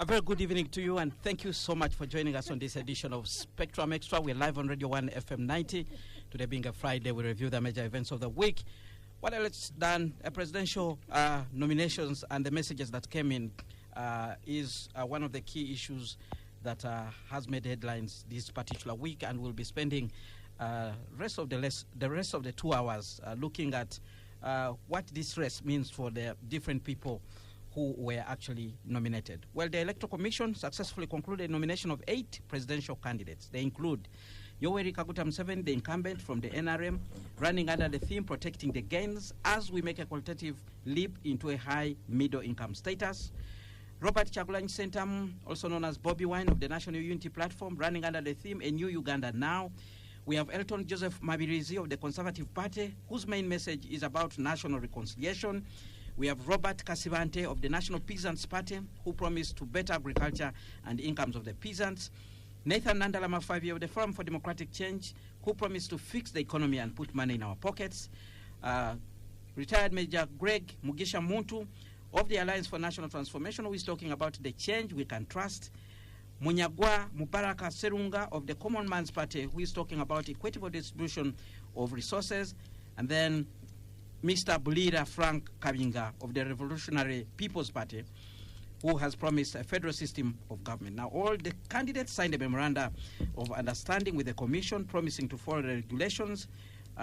A very good evening to you, and thank you so much for joining us on this edition of Spectrum Xtra. We're live on Radio 1 FM 90. Today being a Friday, we review the major events of the week. What else done? Presidential nominations and the messages that came in is one of the key issues that has made headlines this particular week, and we'll be spending the rest of the 2 hours looking at what this race means for the different people who were actually nominated. Well, the Electoral Commission successfully concluded nomination of 8 presidential candidates. They include Yoweri Kaguta Museveni, the incumbent from the NRM, running under the theme Protecting the Gains as we make a qualitative leap into a high middle income status. Robert Kyagulanyi Ssentamu, also known as Bobi Wine of the National Unity Platform, running under the theme A New Uganda Now. We have Elton Joseph Mabirizi of the Conservative Party, whose main message is about national reconciliation. We have Robert Kasibante of the National Peasants Party, who promised to better agriculture and incomes of the peasants. Nathan Nandala Mafavi of the Forum for Democratic Change, who promised to fix the economy and put money in our pockets. Retired Major Greg Mugisha Muntu of the Alliance for National Transformation, who is talking about the change we can trust. Munyagwa Mubaraka Serunga of the Common Man's Party, who is talking about equitable distribution of resources. And then Mr. Bulira Frank Kabinga of the Revolutionary People's Party, who has promised a federal system of government. Now, all the candidates signed a memoranda of understanding with the Commission, promising to follow the regulations,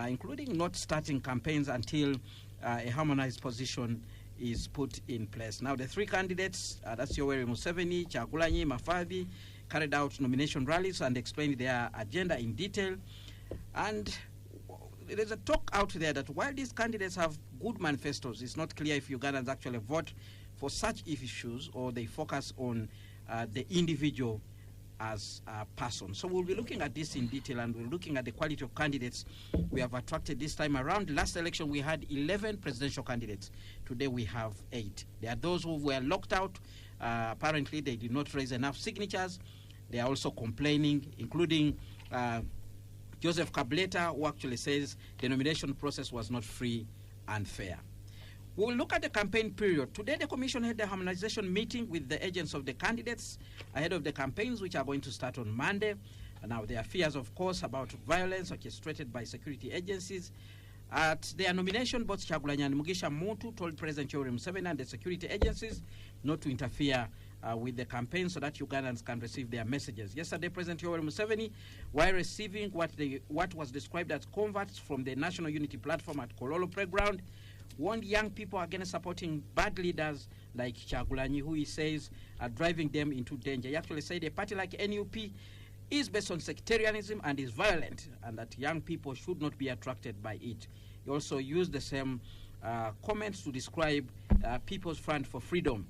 including not starting campaigns until a harmonized position is put in place. Now, the 3 candidates, that's Yoweri Museveni, Kyagulanyi, Mafavi, carried out nomination rallies and explained their agenda in detail. And there's a talk out there that while these candidates have good manifestos, it's not clear if Ugandans actually vote for such issues or they focus on the individual as a person. So we'll be looking at this in detail, and we're looking at the quality of candidates we have attracted this time around. Last election we had 11 presidential candidates. Today we have 8. There are those who were locked out. Apparently they did not raise enough signatures. They are also complaining, including Joseph Kableta, who actually says the nomination process was not free and fair. We'll look at the campaign period. Today, the Commission had a harmonization meeting with the agents of the candidates ahead of the campaigns, which are going to start on Monday. And now, there are fears, of course, about violence orchestrated by security agencies. At their nomination, both Kyagulanyi and Mugisha Muntu told President Yoweri Museveni and the security agencies not to interfere with the campaign so that Ugandans can receive their messages. Yesterday, President Yoweri Museveni, while receiving what was described as converts from the National Unity Platform at Kololo Playground, warned young people against supporting bad leaders like Kyagulanyi, who he says are driving them into danger. He actually said a party like NUP is based on sectarianism and is violent, and that young people should not be attracted by it. He also used the same comments to describe People's Front for Freedom.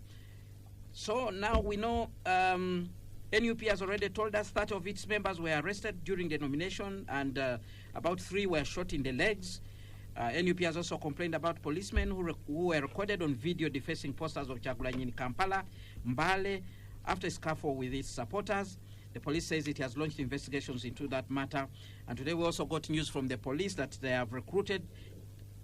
So now we know NUP has already told us 30 of its members were arrested during the nomination, and about 3 were shot in the legs. NUP has also complained about policemen who were recorded on video defacing posters of Kyagulanyi in Kampala, Mbale, after a scuffle with its supporters. The police says it has launched investigations into that matter. And today we also got news from the police that they have recruited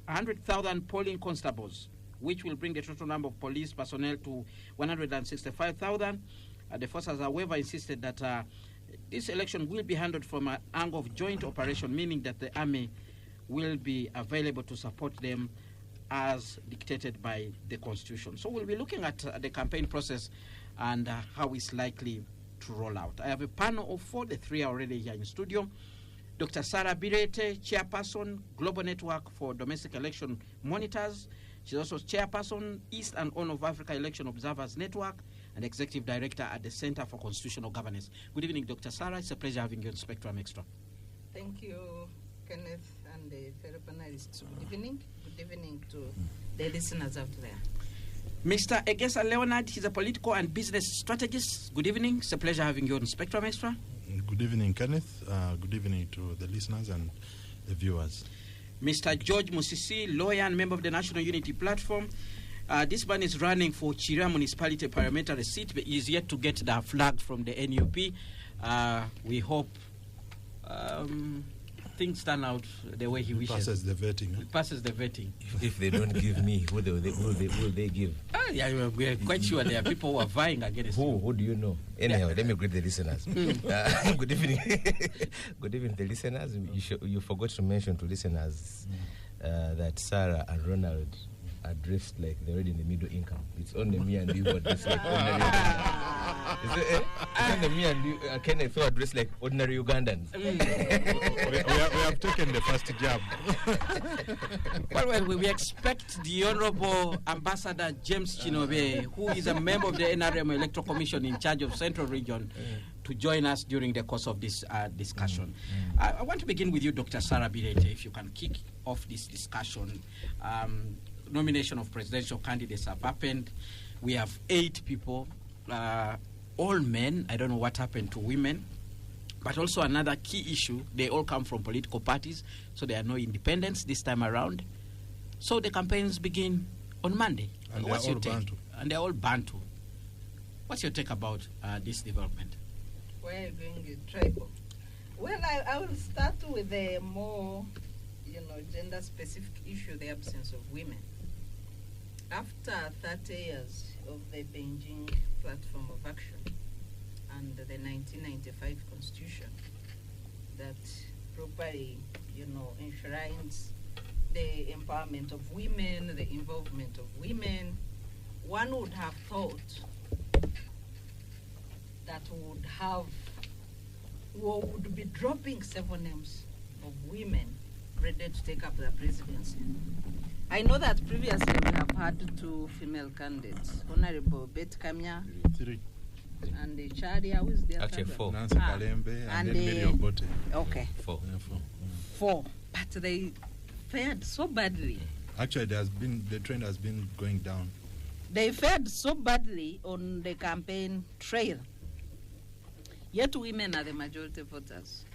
100,000 polling constables, which will bring the total number of police personnel to 165,000. The forces, however, insisted that this election will be handled from an angle of joint operation, meaning that the army will be available to support them as dictated by the Constitution. So we'll be looking at the campaign process and how it's likely to roll out. I have a panel of 4, the 3 are already here in studio. Dr. Sarah Birete, Chairperson, Global Network for Domestic Election Monitors. She's also Chairperson, East and Horn of Africa Election Observers Network, and Executive Director at the Center for Constitutional Governance. Good evening, Dr. Sarah. It's a pleasure having you on Spectrum Xtra. Thank you, Kenneth, and the fellow panelists. Good evening. Good evening to the listeners out there. Mr. Egesa Leonard, he's a political and business strategist. Good evening. It's a pleasure having you on Spectrum Xtra. Good evening, Kenneth. Good evening to the listeners and the viewers. Mr. George Musisi, lawyer and member of the National Unity Platform. This man is running for Chira Municipality Parliamentary seat, but is yet to get the flag from the NUP. We hope things turn out the way he wishes. Passes the vetting. It passes the vetting. If they don't give me, who will they give? Yeah, we are quite sure there are people who are vying against you. Who do you know? Anyhow, let me greet the listeners. Good evening. Good evening, the listeners. You forgot to mention to listeners that Sarah and Ronald are dressed like they're already in the middle income. It's only me and you who are dressed like ordinary Ugandans. It's only me and you, Kenneth, who are dressed like ordinary Ugandans. We have taken the first jab. Well, we expect the Honorable Ambassador James Chinobe, who is a member of the NRM Electoral Commission in charge of Central Region, to join us during the course of this discussion. I want to begin with you, Dr. Sarah Birete, if you can kick off this discussion. Nomination of presidential candidates have happened. We have 8 people, all men. I don't know what happened to women. But also another key issue, they all come from political parties, so there are no independents this time around. So the campaigns begin on Monday. And What's they're your all take? Bantu. And they're all Bantu. What's your take about this development? Where are you going with tribal? Well, I will start with a more, gender-specific issue, the absence of women. After 30 years of the Beijing Platform of Action and the 1995 Constitution that properly, enshrines the empowerment of women, the involvement of women, one would have thought that would be dropping several names of women ready to take up the presidency. I know that previously we have had 2 female candidates, Honorable Bet Kamya 3. and Chadia, who is the other? Actually, 4. Nancy Kalembe and then Mary Obote. Okay, 4. Yeah, 4. 4. But they fared so badly. Actually, the trend has been going down. They fared so badly on the campaign trail. Yet women are the majority voters,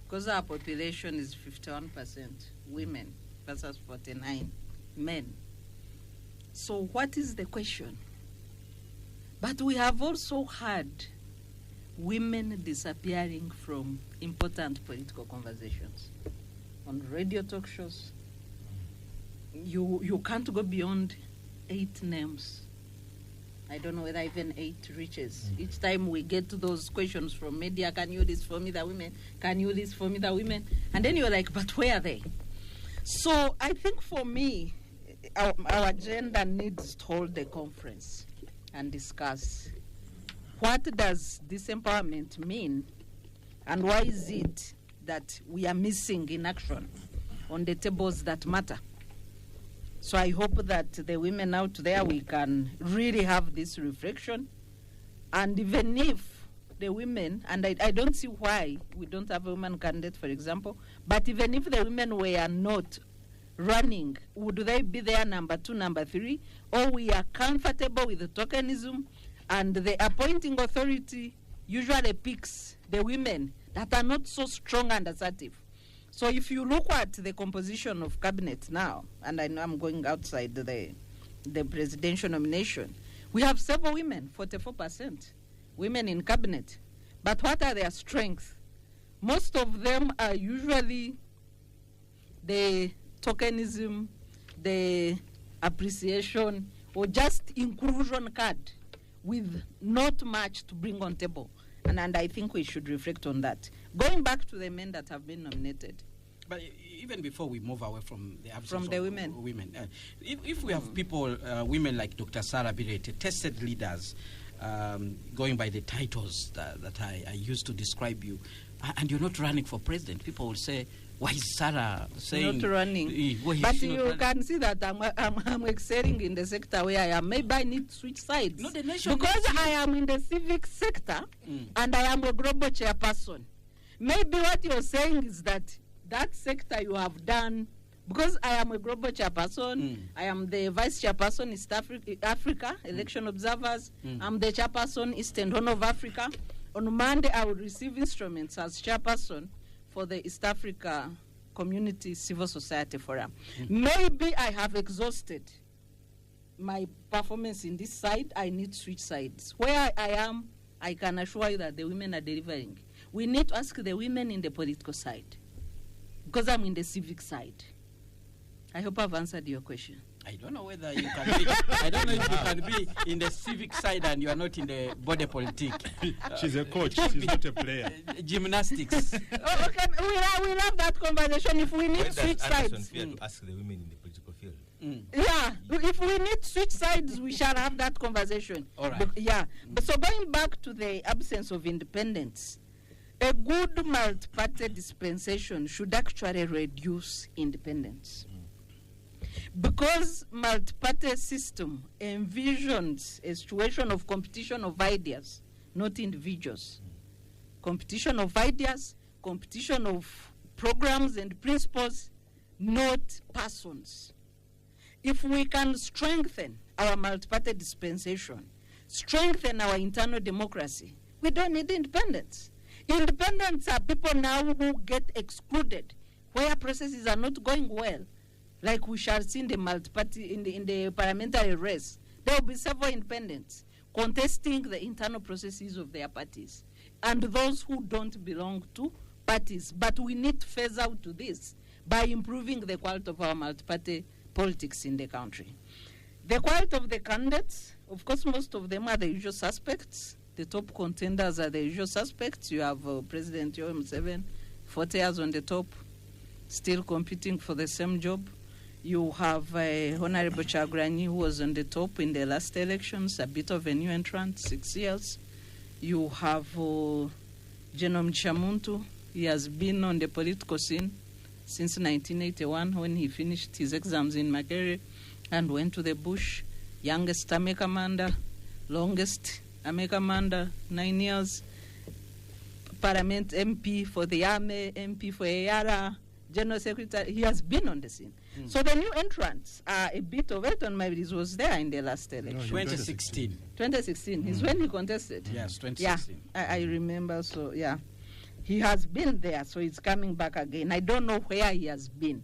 because our population is 51% women versus 49 men. So what is the question? But we have also had women disappearing from important political conversations on radio talk shows. You can't go beyond 8 names. I don't know whether even 8 reaches. Each time we get to those questions from media, can you list for me the women? Can you list for me the women? And then you're like, but where are they? So I think for me, our agenda needs to hold a conference and discuss what does this empowerment mean, and why is it that we are missing in action on the tables that matter. So I hope that the women out there, we can really have this reflection. And even if the women, and I don't see why we don't have a woman candidate, for example, but even if the women were not running, would they be there number 2, number 3, or we are comfortable with the tokenism, and the appointing authority usually picks the women that are not so strong and assertive. So if you look at the composition of cabinet now, and I know I'm going outside the presidential nomination, we have several women, 44% women in cabinet. But what are their strengths? Most of them are usually the tokenism, the appreciation, or just inclusion card with not much to bring on table. And I think we should reflect on that. Going back to the men that have been nominated. But even before we move away from the absence From the of women. If we have people, women like Dr. Sarah Birete, tested leaders, going by the titles that I used to describe you, and you're not running for president, people will say, why is Sarah saying... Not running. But you can see that I'm excelling in the sector where I am. Maybe I need to switch sides. No, the nation because I am in the civic sector, and I am a global chairperson. Maybe what you're saying is that sector you have done, because I am a global chairperson, I am the vice chairperson East Africa, election observers, I'm the chairperson Eastern Horn of Africa. On Monday, I will receive instruments as chairperson for the East Africa Community Civil Society Forum. Maybe I have exhausted my performance in this side. I need to switch sides. Where I am, I can assure you that the women are delivering. We need to ask the women in the political side. because I'm in the civic side. I hope I've answered your question. I don't know whether you can be. I don't know if you can be in the civic side and you are not in the body politic. She's a coach. She's not a player. Gymnastics. Okay, we'll have that conversation if we need switch sides. Fair to ask the women in the political field. Yeah, if we need switch sides, we shall have that conversation. All right. But so going back to the absence of independence, a good multi-party dispensation should actually reduce independence. Because multi-party system envisions a situation of competition of ideas, not individuals. Competition of ideas, competition of programs and principles, not persons. If we can strengthen our multi-party dispensation, strengthen our internal democracy, we don't need independence. Independents are people now who get excluded where processes are not going well. Like we shall see in the multi-party, in the parliamentary race, there will be several independents contesting the internal processes of their parties, and those who don't belong to parties. But we need to phase out to this by improving the quality of our multi-party politics in the country. The quality of the candidates, of course, most of them are the usual suspects. The top contenders are the usual suspects. You have President Yoweri Museveni, 40 years on the top, still competing for the same job. You have Honorable Kyagulanyi, who was on the top in the last elections, a bit of a new entrant, 6 years. You have General Muntu. He has been on the political scene since 1981 when he finished his exams in Makerere and went to the bush. Youngest Army commander, longest Army commander, 9 years. Parliament MP for the Army, MP for Eyara, General Secretary. He has been on the scene. So the new entrants are a bit of it, and maybe was there in the last election. 2016. 2016 is when he contested. Yes, 2016. Yeah, I remember. So, yeah. He has been there, so he's coming back again. I don't know where he has been.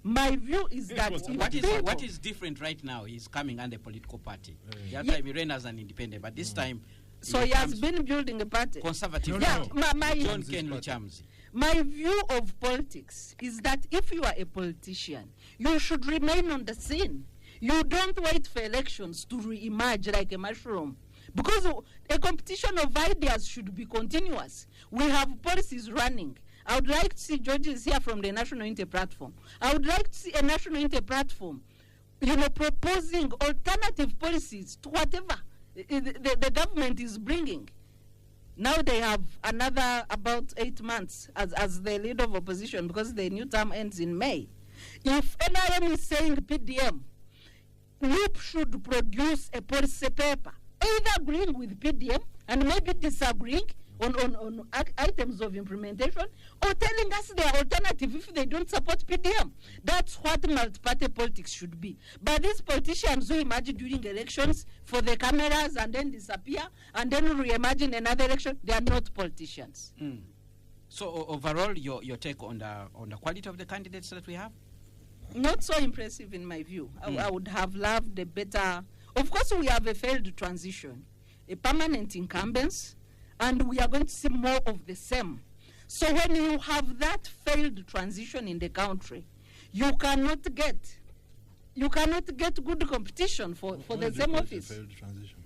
My view is that... What is different right now? He's coming under a political party. The other time he ran as an independent, but this time... So he has been building a party. Conservative. John Ken Luchamzi. My view of politics is that if you are a politician, you should remain on the scene. You don't wait for elections to re-emerge like a mushroom. Because a competition of ideas should be continuous. We have policies running. I would like to see Georges here from the National Unity Platform. I would like to see a National Unity Platform, proposing alternative policies to whatever the government is bringing. Now they have another about 8 months as the leader of opposition because the new term ends in May. If NRM is saying PDM, WIP should produce a policy paper, either agreeing with PDM and maybe disagreeing on items of implementation, or telling us their alternative if they don't support PDM. That's what multi-party politics should be. But these politicians who emerge during elections for the cameras and then disappear and then re-emerge in another election, they are not politicians. So overall, your take on the quality of the candidates that we have? Not so impressive in my view. I would have loved a better... Of course, we have a failed transition, a permanent incumbents, and we are going to see more of the same. So when you have that failed transition in the country, you cannot get good competition for the same office.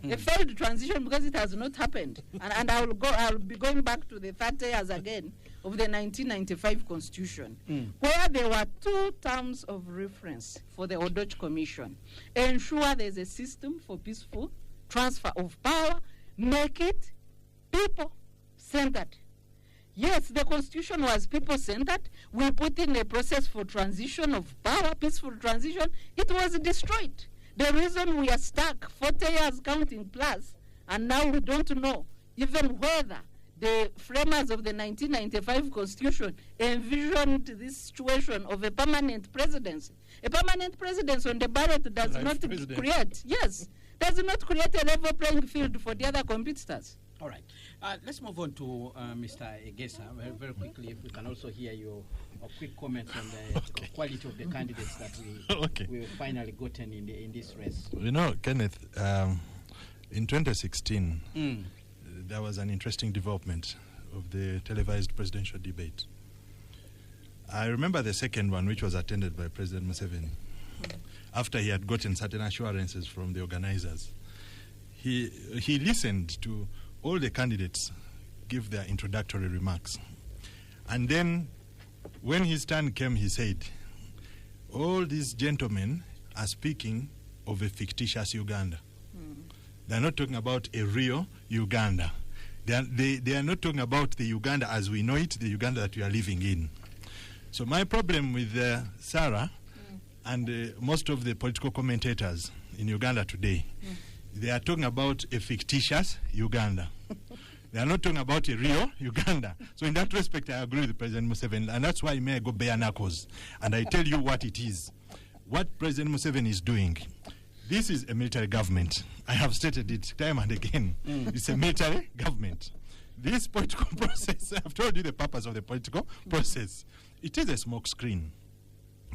A failed transition because it has not happened. and I'll be going back to the 30 years again of the 1995 Constitution, where there were 2 terms of reference for the Odoch Commission. Ensure there's a system for peaceful transfer of power, make it people-centered. Yes, the Constitution was people-centered. We put in a process for transition of power, peaceful transition. It was destroyed. The reason we are stuck 40 years counting plus, and now we don't know even whether the framers of the 1995 Constitution envisioned this situation of a permanent presidency. A permanent presidency on the ballot does not create a level playing field for the other competitors. All right. Let's move on to Mr. Egesa very quickly. If we can also hear your quick comments on the quality of the candidates that we finally gotten in this race. You know, Kenneth, in 2016, there was an interesting development of the televised presidential debate. I remember the second one, which was attended by President Museveni. After he had gotten certain assurances from the organizers, he listened to all the candidates give their introductory remarks. And then, when his turn came, he said, all these gentlemen are speaking of a fictitious Uganda. They're not talking about a real Uganda. They are not talking about the Uganda as we know it, the Uganda that we are living in. So my problem with Sarah and most of the political commentators in Uganda today, they are talking about a fictitious Uganda. They are not talking about a real Uganda. So in that respect, I agree with President Museveni, and that's why I may go bare knuckles. And I tell you what it is. What President Museveni is doing, this is a military government. I have stated it time and again. It's a military government. This political process, I've told you the purpose of the political process. It is a smoke screen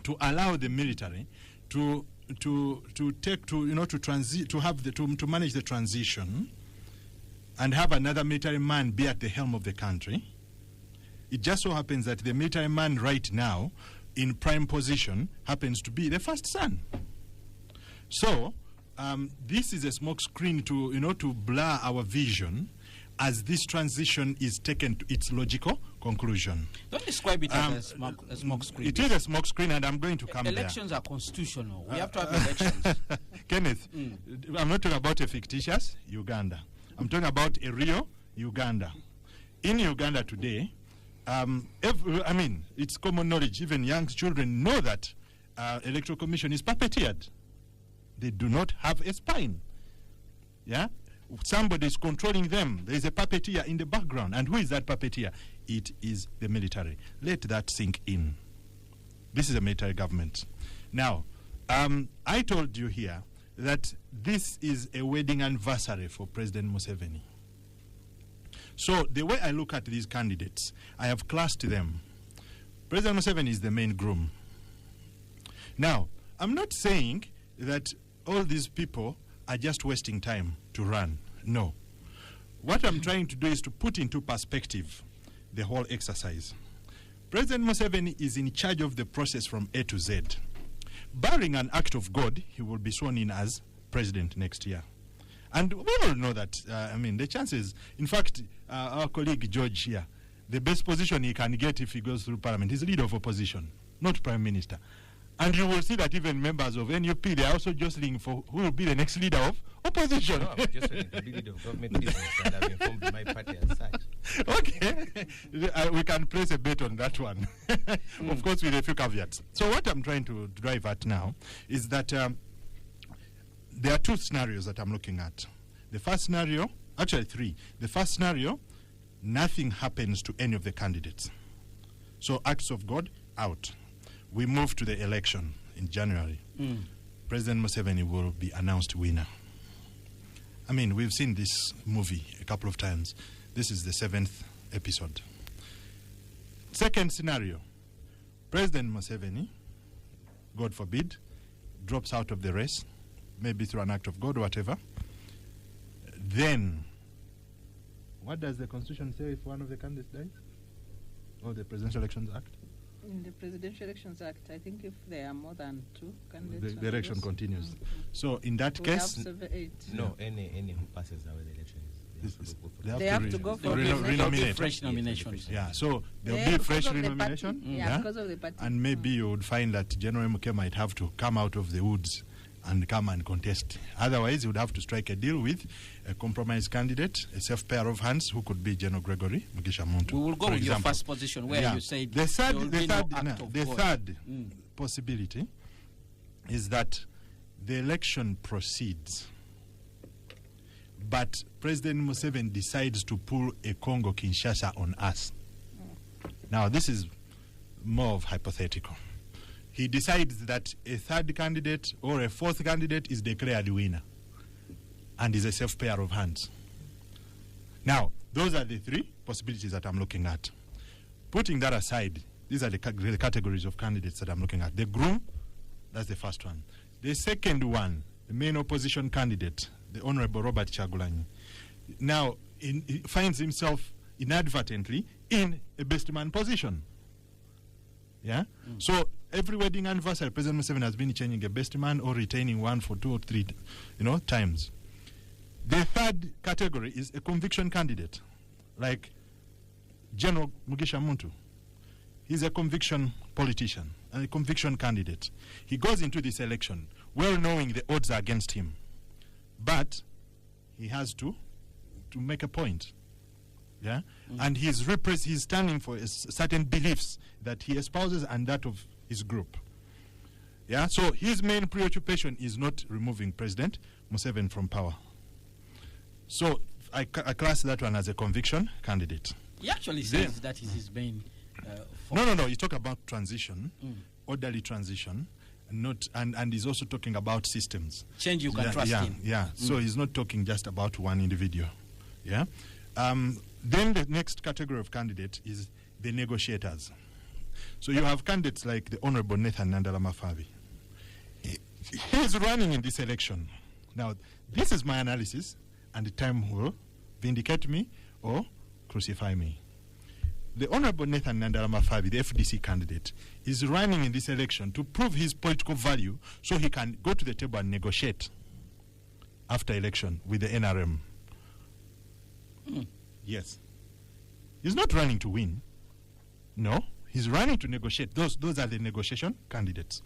to allow the military to manage the transition and have another military man be at the helm of the country. It just so happens that the military man right now in prime position happens to be the first son. So this is a smoke screen to blur our vision as this transition is taken to its logical conclusion. Don't describe it as a smoke screen. It is a smoke screen, and I'm going to come there. Elections are constitutional. We have to have elections. Kenneth, I'm not talking about a fictitious Uganda. I'm talking about a real Uganda. In Uganda today, it's common knowledge. Even young children know that Electoral Commission is puppeteered. They do not have a spine. Yeah? Somebody is controlling them. There is a puppeteer in the background. And who is that puppeteer? It is the military. Let that sink in. This is a military government. Now, I told you here that this is a wedding anniversary for President Museveni. So the way I look at these candidates, I have classed them. President Museveni is the main groom. Now, I'm not saying that all these people are just wasting time to run. No. What I'm trying to do is to put into perspective the whole exercise. President Museveni is in charge of the process from A to Z. Barring an act of God, he will be sworn in as president next year. And we all know that, the chances, in fact, our colleague George here, the best position he can get if he goes through parliament is leader of opposition, not prime minister. And you will see that even members of NUP, they are also jostling for who will be the next leader of opposition. No, I'm jostling to be leader of government business, and I've informed my party as such. Okay. We can place a bet on that one. Of course, with a few caveats. So what I'm trying to drive at now is that there are two scenarios that I'm looking at. The first scenario, actually three. The first scenario, nothing happens to any of the candidates. So acts of God, out. We move to the election in January. President Museveni will be announced winner. We've seen this movie a couple of times. This is the 7th episode. Second scenario, President Museveni, God forbid, drops out of the race, maybe through an act of God or whatever. Then, what does the Constitution say if one of the candidates dies? Or the Presidential Elections Act? In the Presidential Elections Act, I think if there are more than two candidates, the election continues. So in that we case, have 8. No, any who passes away the election They have to go for renominate. Fresh nominations. Yeah, so there'll be fresh renomination. Yeah, because of the party. And maybe you would find that General Muke might have to come out of the woods and come and contest. Otherwise, you would have to strike a deal with a compromise candidate, a safe pair of hands, who could be General Gregory Mugisha Muntu. We will go with your first position where you said the third possibility is that the election proceeds, but President Museveni decides to pull a Congo Kinshasa on us. Now, this is more of hypothetical. He decides that a third candidate or a fourth candidate is declared winner and is a safe pair of hands. Now, those are the three possibilities that I'm looking at. Putting that aside, these are the categories of candidates that I'm looking at. The groom, that's the first one. The second one, the main opposition candidate, the Honorable Robert Chagulanyi, now he finds himself inadvertently in a best man position. Yeah? So every wedding anniversary, President Museveni has been changing a best man or retaining one for 2 or 3 times. The third category is a conviction candidate, like General Mugisha Muntu. He's a conviction politician, a conviction candidate. He goes into this election well knowing the odds are against him, but he has to make a point. Yeah? And he's standing for certain beliefs that he espouses and that of his group. Yeah? So his main preoccupation is not removing President Museveni from power. So I class that one as a conviction candidate. He actually says that is his main No. You talk about transition, orderly transition, and he's also talking about systems. Change you can trust in. Yeah. So he's not talking just about one individual. Yeah. Then the next category of candidate is the negotiators. So you have candidates like the Honorable Nathan Nandala Mafabi. He's running in this election. Now, this is my analysis, and time will vindicate me or crucify me. The Honorable Nathan Nandala Mafabi, the FDC candidate, is running in this election to prove his political value so he can go to the table and negotiate after election with the NRM. Yes. He's not running to win. No. He's running to negotiate. Those are the negotiation candidates.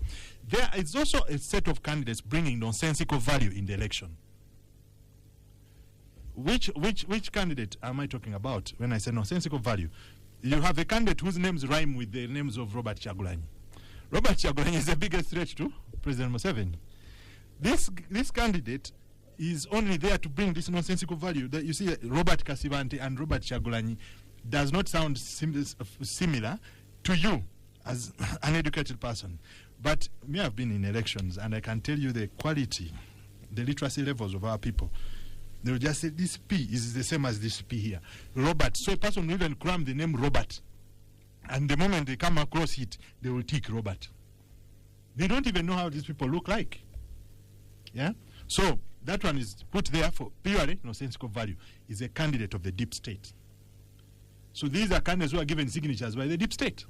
There is also a set of candidates bringing nonsensical value in the election. Which candidate am I talking about when I say nonsensical value? You have a candidate whose names rhyme with the names of Robert Kyagulanyi. Robert Kyagulanyi is the biggest threat to President Museveni. This candidate is only there to bring this nonsensical value. That you see, Robert Kasivante and Robert Kyagulanyi does not sound similar to you as an educated person. But me, I've been in elections, and I can tell you the quality, the literacy levels of our people. They will just say, this P is the same as this P here. Robert. So a person will even cram the name Robert. And the moment they come across it, they will tick Robert. They don't even know how these people look like. Yeah? So that one is put there for purely nonsensical value. Is a candidate of the deep state. So these are candidates who are given signatures by the deep state.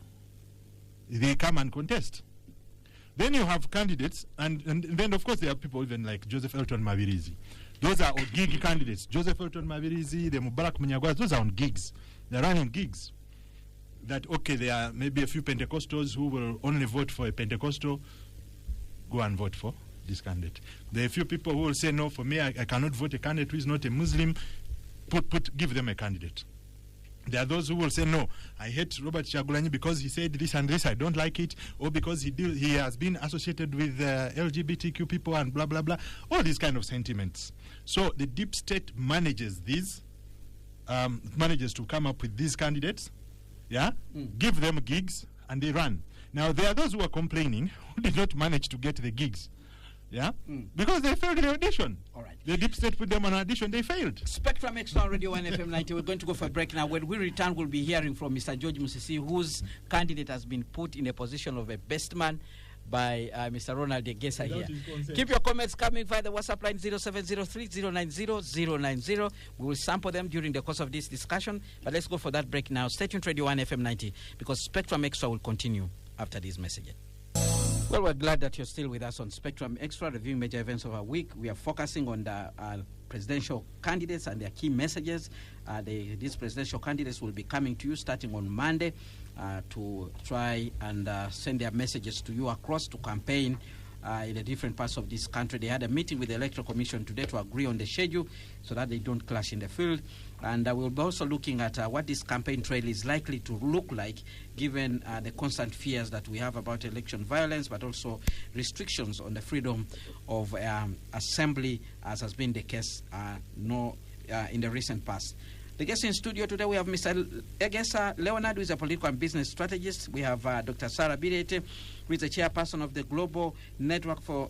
They come and contest. Then you have candidates, and then of course there are people even like Joseph Elton Mabirizi. Those are on gig candidates. Joseph Elton Mabirizi, the Mubarak Munyagwa, those are on gigs. They're running gigs. That, okay, there are maybe a few Pentecostals who will only vote for a Pentecostal. Go and vote for this candidate. There are a few people who will say, no, for me, I cannot vote a candidate who is not a Muslim. Give them a candidate. There are those who will say, no, I hate Robert Kyagulanyi because he said this and this, I don't like it, or because he has been associated with LGBTQ people and blah, blah, blah. All these kind of sentiments. So the deep state manages these, manages to come up with these candidates, give them gigs, and they run. Now, there are those who are complaining who did not manage to get the gigs. Because they failed the audition. All right. The deep state put them on audition, they failed. Spectrum Xtra Radio 1 FM 90. We're going to go for a break now. When we return, we'll be hearing from Mr. George Musisi, whose candidate has been put in a position of a best man by Mr. Ronald Egesa here. Keep your comments coming via the WhatsApp line 0703-090-090. We will sample them during the course of this discussion. But let's go for that break now. Stay tuned, Radio 1 FM 90, because Spectrum Xtra will continue after these messages. Well, we're glad that you're still with us on Spectrum Xtra, reviewing major events of our week. We are focusing on the presidential candidates and their key messages. These presidential candidates will be coming to you starting on Monday to try and send their messages to you across to campaign in the different parts of this country. They had a meeting with the Electoral Commission today to agree on the schedule so that they don't clash in the field. And we'll be also looking at what this campaign trail is likely to look like, given the constant fears that we have about election violence, but also restrictions on the freedom of assembly, as has been the case in the recent past. The guests in studio today, we have Mr. Egesa Leonard, who is a political and business strategist. We have Dr. Sarah Birete, who is the chairperson of the Global Network for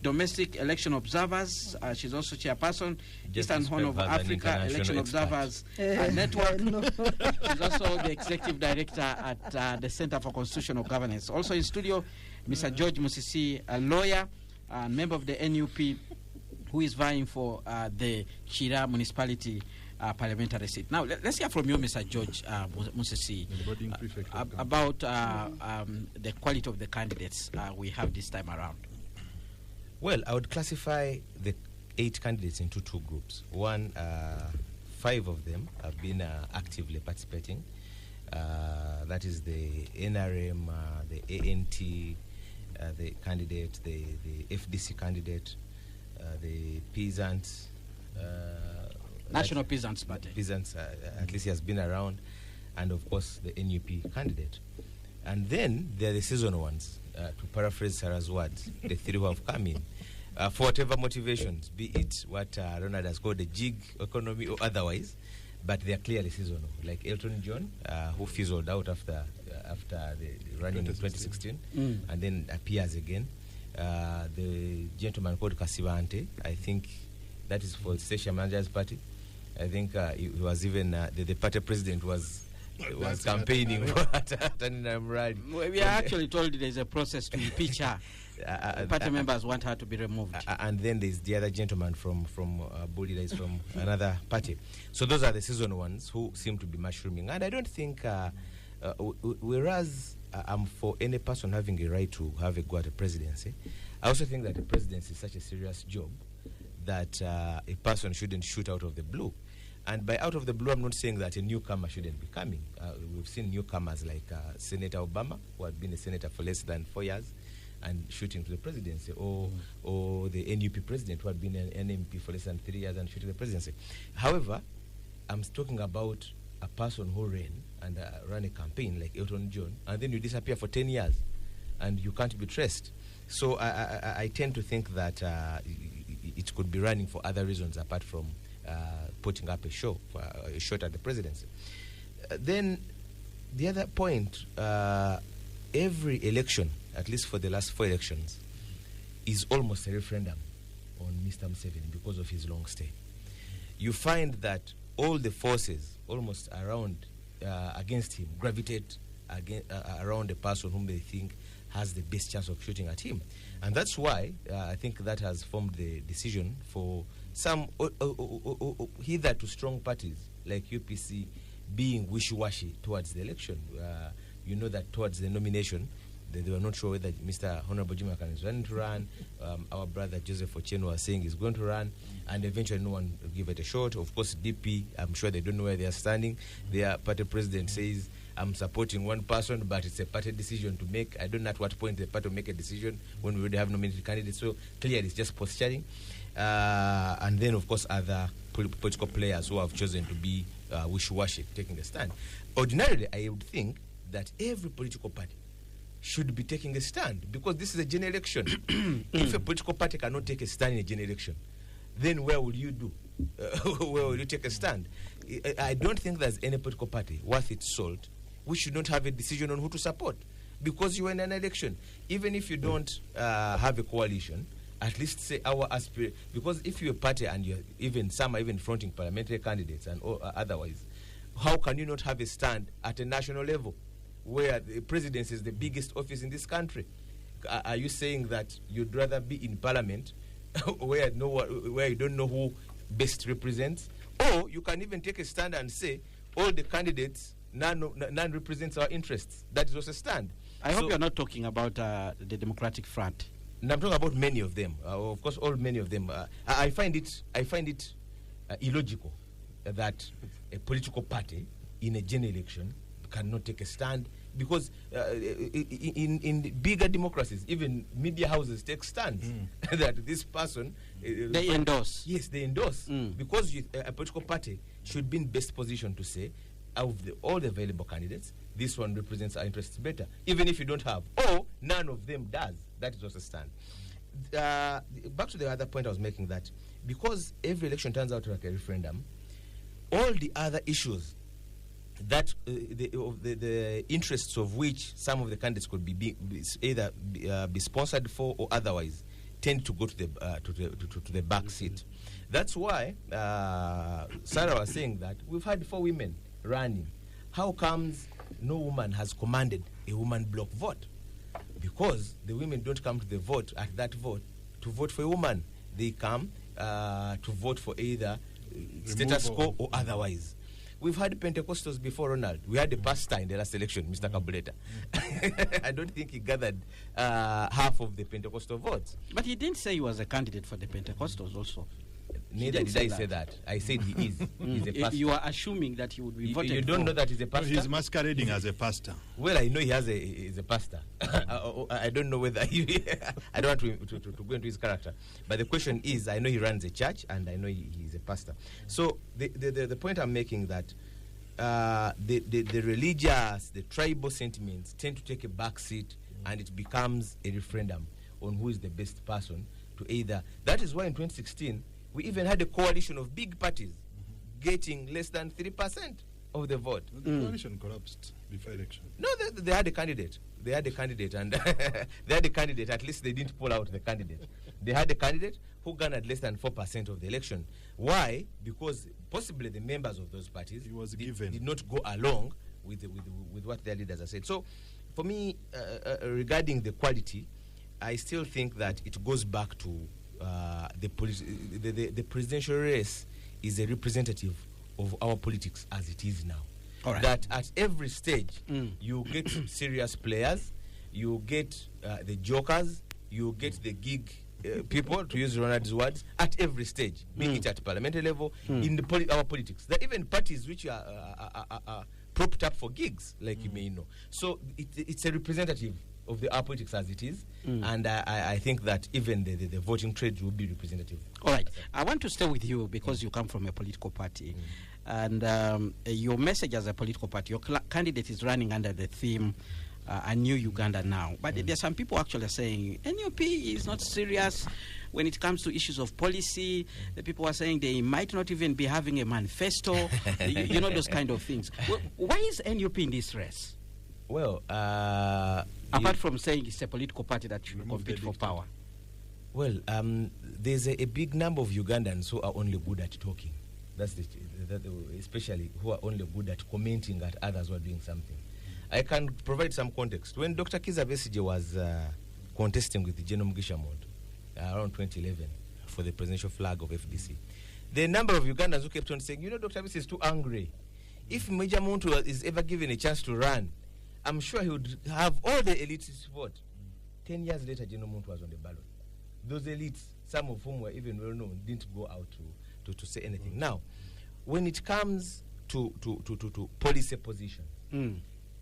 Domestic Election Observers. She's also chairperson, Eastern Horn of Africa Election Observers Network. She's also the executive director at the Center for Constitutional Governance. Also in studio, Mr. George Musisi, a lawyer, member of the NUP, who is vying for the Xtra municipality parliamentary seat. Now, let's hear from you, Mr. George Musisi, about the quality of the candidates we have this time around. Well, I would classify the 8 candidates into 2 groups. One, 5 of them have been actively participating. That is the NRM, the ANT, the candidate, the FDC candidate, the Peasants. National Peasants Party. Peasants, at least he has been around, and of course the NUP candidate. And then there are the seasonal ones, to paraphrase Sarah's words, the 3 who have come in. For whatever motivations, be it what Ronald has called the gig economy or otherwise, but they are clearly seasonal. Like Elton John, who fizzled out after the running in 2016, and then appears again. The gentleman called Kasibante, I think that is for Session Managers Party. I think he was even the party president was campaigning for Tanina Murali. We are actually told there is a process to impeach her. Party members want her to be removed. And then there's the other gentleman from Buli, that is from another party. So those are the seasonal ones who seem to be mushrooming. And I don't think, whereas I'm for any person having a right to have a go at a presidency, I also think that the presidency is such a serious job that a person shouldn't shoot out of the blue. And by out of the blue, I'm not saying that a newcomer shouldn't be coming. We've seen newcomers like Senator Obama, who had been a senator for less than 4 years, and shooting to the presidency, or the NUP president, who had been an NMP for less than 3 years and shooting the presidency. However, I'm talking about a person who ran a campaign like Elton John, and then you disappear for 10 years, and you can't be traced. So I tend to think that it could be running for other reasons apart from putting up a shot at the presidency. Then the other point, every election, at least for the last 4 elections, is almost a referendum on Mr. Museveni because of his long stay. You find that all the forces almost around against him gravitate around the person whom they think has the best chance of shooting at him. And that's why I think that has formed the decision for some hitherto strong parties like UPC being wishy-washy towards the election. You know that towards the nomination, they were not sure whether Mr. Honorable Jim Akan is going to run. Our brother Joseph Ochieno was saying he's going to run, and eventually no one gave it a shot. Of course, DP, I'm sure they don't know where they are standing. Their party president says, I'm supporting one person, but it's a party decision to make. I don't know at what point the party will make a decision when we already have nominated candidates. So clearly it's just posturing. And then, of course, other political players who have chosen to be wishy-washy, taking a stand. Ordinarily, I would think that every political party should be taking a stand, because this is a general election. If a political party cannot take a stand in a general election, then where will you do? Where will you take a stand? I don't think there's any political party worth its salt we should not have a decision on who to support, because you are in an election. Even if you don't have a coalition, at least say our aspiration. Because if you're a party and some are even fronting parliamentary candidates and otherwise, how can you not have a stand at a national level where the presidency is the biggest office in this country? Are you saying that you'd rather be in parliament where you don't know who best represents? Or you can even take a stand and say all the candidates, none represents our interests. That is also a stand. I hope you're not talking about the Democratic Front. No, I'm talking about many of them. Of course, many of them. I find it illogical that a political party in a general election cannot take a stand, because in bigger democracies, even media houses take stands that this person they endorse. Yes, they endorse, because a political party should be in best position to say, out of all the available candidates, this one represents our interests better, even if you don't have, or none of them does. That is also a stand. Back to the other point I was making, that because every election turns out like a referendum, all the other issues that the interests of which some of the candidates could be either be sponsored for or otherwise tend to go to the back seat. That's why Sarah was saying that we've had 4 women running. How comes no woman has commanded a woman block vote? Because the women don't come to the vote at that vote to vote for a woman. They come to vote for either status quo or otherwise. We've had Pentecostals before Ronald. We had a pastor in the last election, Mr. Kabuleta. I don't think he gathered half of the Pentecostal votes. But he didn't say he was a candidate for the Pentecostals also. Neither did I say that. I said he is. He's a pastor. You are assuming that he would be voted You don't for. know that he's a pastor? He's masquerading as a pastor. Well, I know he's a pastor. I don't know whether I don't want to go into his character. But the question is, I know he runs a church, and I know he's a pastor. So the point I'm making that the religious, the tribal sentiments tend to take a back seat, and it becomes a referendum on who is the best person to either. That is why in 2016, we even had a coalition of big parties getting less than 3% of the vote. The coalition collapsed before election. No, they had a candidate. They had a candidate, and they had a candidate. At least they didn't pull out the candidate. They had a candidate who garnered less than 4% of the election. Why? Because possibly the members of those parties did not go along with what their leaders have said. So, for me, regarding the quality, I still think that it goes back to the presidential race is a representative of our politics as it is now. All right. That at every stage, you get serious players, you get the jokers, you get the gig people, to use Ronald's words, at every stage, be it at parliamentary level, in our politics. There are even parties which are propped up for gigs, like you may know. So it's a representative of our politics as it is, and I think that even the voting trade will be representative. All right. I want to stay with you because you come from a political party, and your message as a political party, your candidate is running under the theme, a new Uganda now. But there are some people actually saying NUP is not serious when it comes to issues of policy. The people are saying they might not even be having a manifesto, you know, those kind of things. Why is NUP in this race? Well, apart from saying it's a political party that should compete for power. Well, there's a big number of Ugandans who are only good at talking. That's especially who are only good at commenting at others who are doing something. I can provide some context. When Dr. Kizza Besigye was contesting with General Mugisha Mondo around 2011 for the presidential flag of FDC, the number of Ugandans who kept on saying, Dr. Besigye is too angry. If Major Muntu is ever given a chance to run, I'm sure he would have all the elites vote. 10 years later, General Muntu was on the ballot. Those elites, some of whom were even well known, didn't go out to say anything. Now, when it comes to policy position,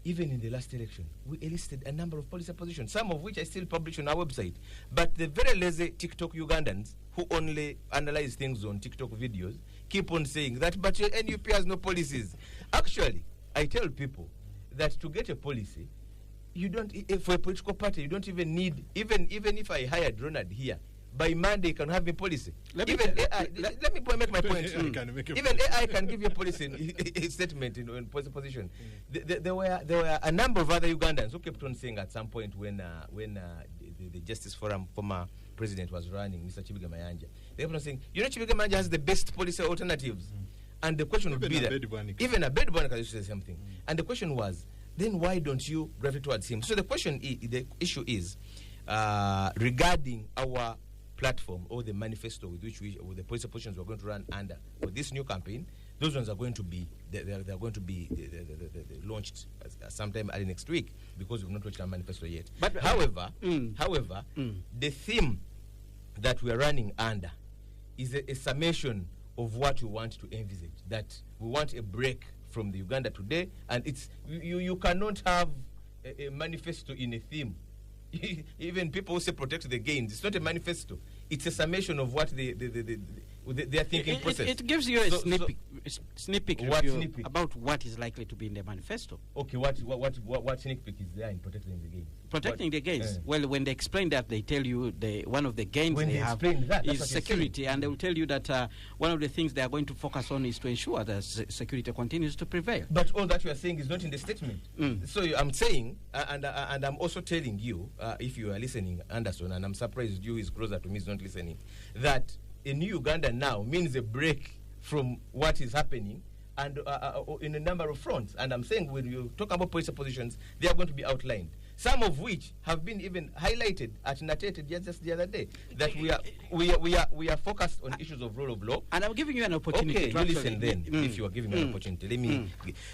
even in the last election, we enlisted a number of policy positions, some of which I still publish on our website. But the very lazy TikTok Ugandans who only analyze things on TikTok videos keep on saying that, but your NUP has no policies. Actually, I tell people that to get a policy, you don't, for a political party, you don't even need, even if I hired Ronald here, by Monday you can have a policy. Let me make my point. Even AI can give you a policy a statement in policy position. There were a number of other Ugandans who kept on saying at some point when the Justice Forum former president was running, Mr. Chibiga Mayanja, they kept on saying, Chibiga Mayanja has the best policy alternatives. And the question would be that even a Bedbonica used to say something. And the question was, then why don't you gravitate towards him? So the issue is regarding our platform or the manifesto with which with the policy positions we're going to run under for this new campaign. Those ones are going to be they're going to be launched sometime early next week because we've not launched our manifesto yet. But however, the theme that we are running under is a summation of what we want to envisage. That we want a break from the Uganda today, and it's you cannot have a manifesto in a theme. Even people who say protect the gains, it's not a manifesto. It's a summation of what their thinking process. It gives you a snippet review about what is likely to be in the manifesto. Okay, what sneak peek is there in protecting the gains? Protecting the gains. Well, when they explain that, they tell you one of the gains they have is security, and they will tell you that one of the things they are going to focus on is to ensure that security continues to prevail. But all that you are saying is not in the statement. So I'm saying, and I'm also telling you, if you are listening, Anderson, and I'm surprised you is closer to me, is not listening, that a new Uganda now means a break from what is happening and in a number of fronts. And I'm saying when you talk about policy positions, they are going to be outlined. some of which have been even highlighted at Natete just the other day, that we are focused on issues of rule of law. And I'm giving you an opportunity. Okay, to you listen then, if you are giving me an opportunity. Let me.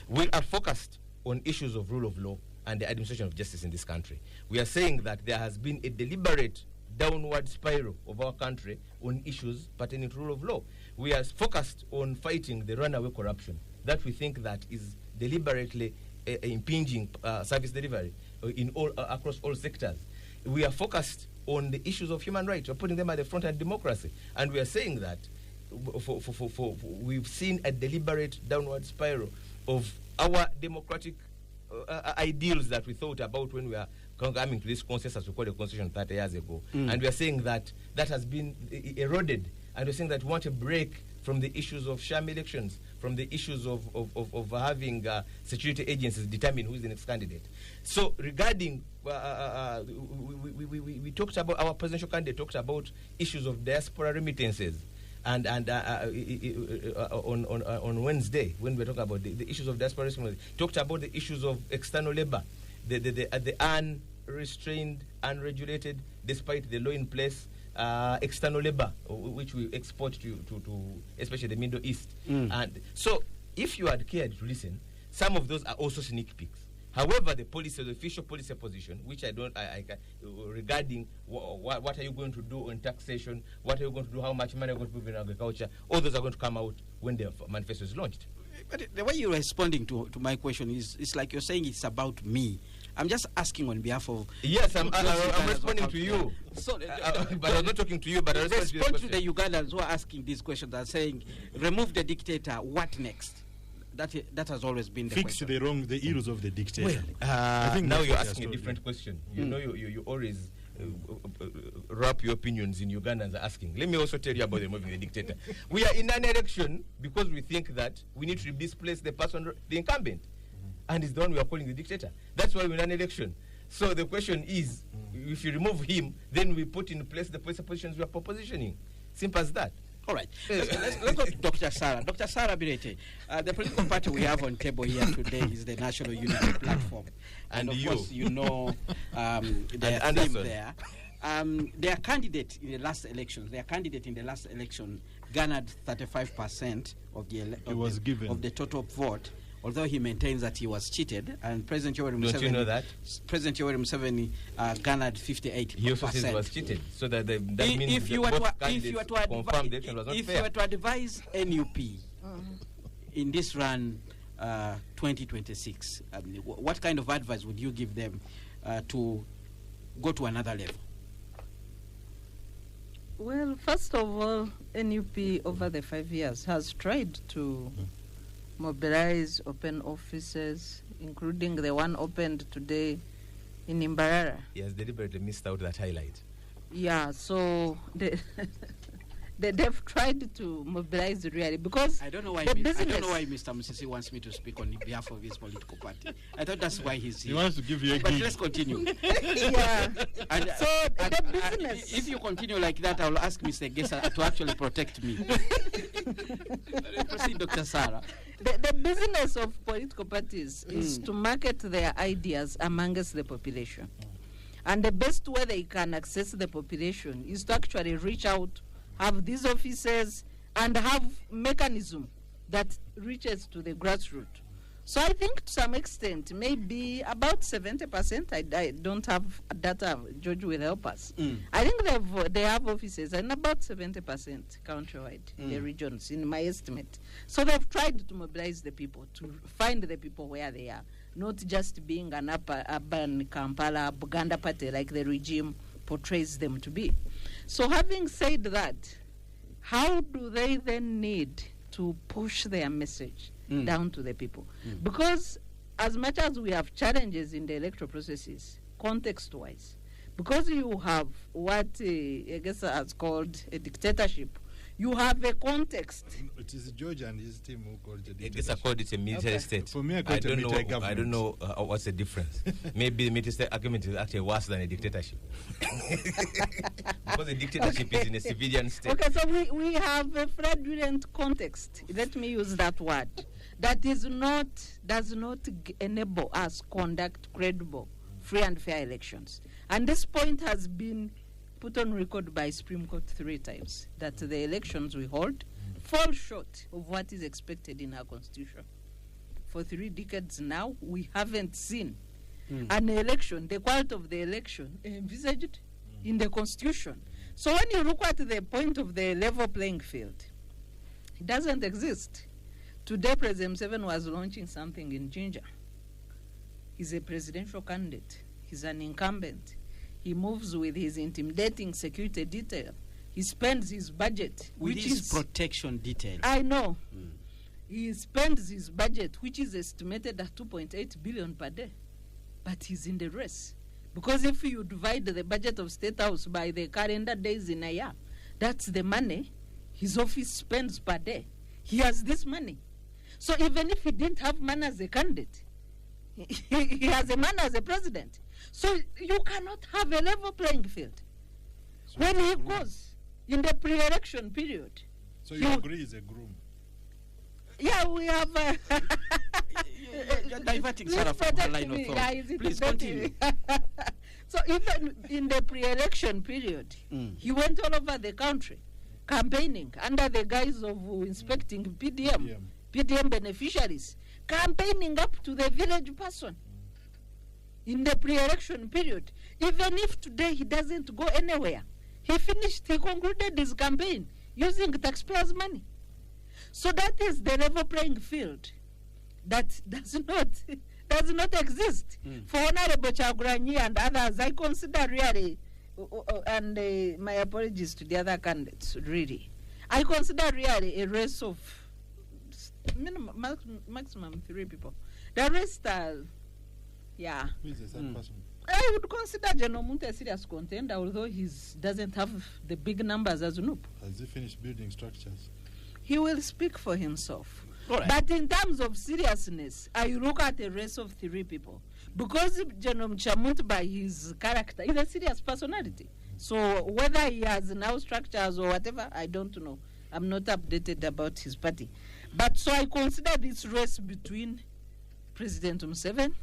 We are focused on issues of rule of law and the administration of justice in this country. We are saying that there has been a deliberate downward spiral of our country on issues pertaining to rule of law. We are focused on fighting the runaway corruption that we think that is deliberately impinging service delivery in all across all sectors. We are focused on the issues of human rights. We're putting them at the front of democracy, and we are saying that we've seen a deliberate downward spiral of our democratic ideals that we thought about when we are coming to this consensus we called the Constitution 30 years ago. And we are saying that that has been eroded, and we're saying that we want to break from the issues of sham elections, from the issues of having security agencies determine who is the next candidate. So regarding, we talked about, our presidential candidate talked about issues of diaspora remittances. And on Wednesday, when we were talking about the issues of diaspora remittances, talked about the issues of external labor, the unrestrained, unregulated, despite the law in place, external labor, which we export to especially the Middle East. And so, if you had cared to listen, some of those are also sneak peeks. However, the policy, the official policy position, which regarding what are you going to do on taxation, what are you going to do, how much money are you going to put in agriculture, all those are going to come out when the manifesto is launched. But the way you're responding to my question is like you're saying it's about me. I'm just asking on behalf of... Yes, I'm responding to you. So, but I'm not talking to you, but I respond to the Ugandans who are asking these questions and saying, remove the dictator, what next? That has always been the Fix question. the ills of the dictator. Well, I think now you're asking a different question. You know, you always wrap your opinions in Ugandans asking. Let me also tell you about removing the dictator. We are in an election because we think that we need to displace the person, the incumbent. And it's the one we are calling the dictator. That's why we're in an election. So the question is, if you remove him, then we put in place the positions we are propositioning. Simple as that. All right. Let's go to Dr. Sarah. Dr. Sarah Birete, the political party we have on table here today is the National Unity Platform. And of course, you know their theme there. Their candidate in the last election, garnered 35% of the total vote. Although he maintains that he was cheated, and President Yoweri Museveni... Don't you know that? President Yoweri Museveni garnered 58%. He also says he was cheated. So that means if you were to advise NUP in this run 2026, what kind of advice would you give them to go to another level? Well, first of all, NUP over the 5 years has tried to mobilize open offices, including the one opened today in Imbarara. He has deliberately missed out that highlight. Yeah, so they've tried to mobilize really, because I don't know why Mr. Musisi wants me to speak on behalf of his political party. I thought that's why he's here. He wants to give you a But gig. let's continue. Yeah. And, so the business. If you continue like that, I will ask Mr. Gesa to actually protect me. Proceed, Dr. Sarah. The business of political parties is to market their ideas amongst the population. And the best way they can access the population is to actually reach out, have these offices, and have mechanism that reaches to the grassroots. So I think to some extent, maybe about 70%, I don't have data, George will help us. I think they have offices, and about 70% countrywide in the regions, in my estimate. So they've tried to mobilize the people, to find the people where they are, not just being an urban Kampala, Buganda party like the regime portrays them to be. So having said that, how do they then need to push their message down to the people? Because as much as we have challenges in the electoral processes, context-wise, because you have what I guess is called a dictatorship, you have a context. It is George and his team who called it a I guess I called it a military state. For me, I call it a military government. I don't know what's the difference. Maybe the military state argument is actually worse than a dictatorship. Because a dictatorship is in a civilian state. Okay, so we have a fraudulent context. Let me use that word. That does not enable us conduct credible, free and fair elections. And this point has been put on record by Supreme Court 3 times, that the elections we hold fall short of what is expected in our constitution. For 3 decades now, we haven't seen an election, the quality of the election envisaged in the constitution. So when you look at the point of the level playing field, it doesn't exist. Today, President Museveni was launching something in Ginger. He's a presidential candidate. He's an incumbent. He moves with his intimidating security detail. He spends his budget, with his protection detail. I know. He spends his budget, which is estimated at 2.8 billion per day. But he's in the race. Because if you divide the budget of State House by the calendar days in a year, that's the money his office spends per day. He has this money. So even if he didn't have money as a candidate, he has a money as a president. So you cannot have a level playing field. So when he goes in the pre-election period. So you agree he's a groom? Yeah, we have... You're diverting Sarah from her line of thought. Please continue. So even in the pre-election period, he went all over the country campaigning under the guise of inspecting PDM beneficiaries, campaigning up to the village person in the pre-election period. Even if today he doesn't go anywhere, he concluded his campaign using taxpayers' money. So that is the level playing field that does not exist. For Honorable Chaguranyi and others, I consider really, and my apologies to the other candidates, really, I consider really a race of maximum 3 people. The rest are, yeah. Who is the third person? I would consider General Munte a serious contender, although he doesn't have the big numbers as Unup. Has he finished building structures? He will speak for himself. Right. But in terms of seriousness, I look at a race of 3 people. Because General Chamuntu, by his character, is a serious personality. So whether he has now structures or whatever, I don't know. I'm not updated about his party. But so I consider this race between President Museveni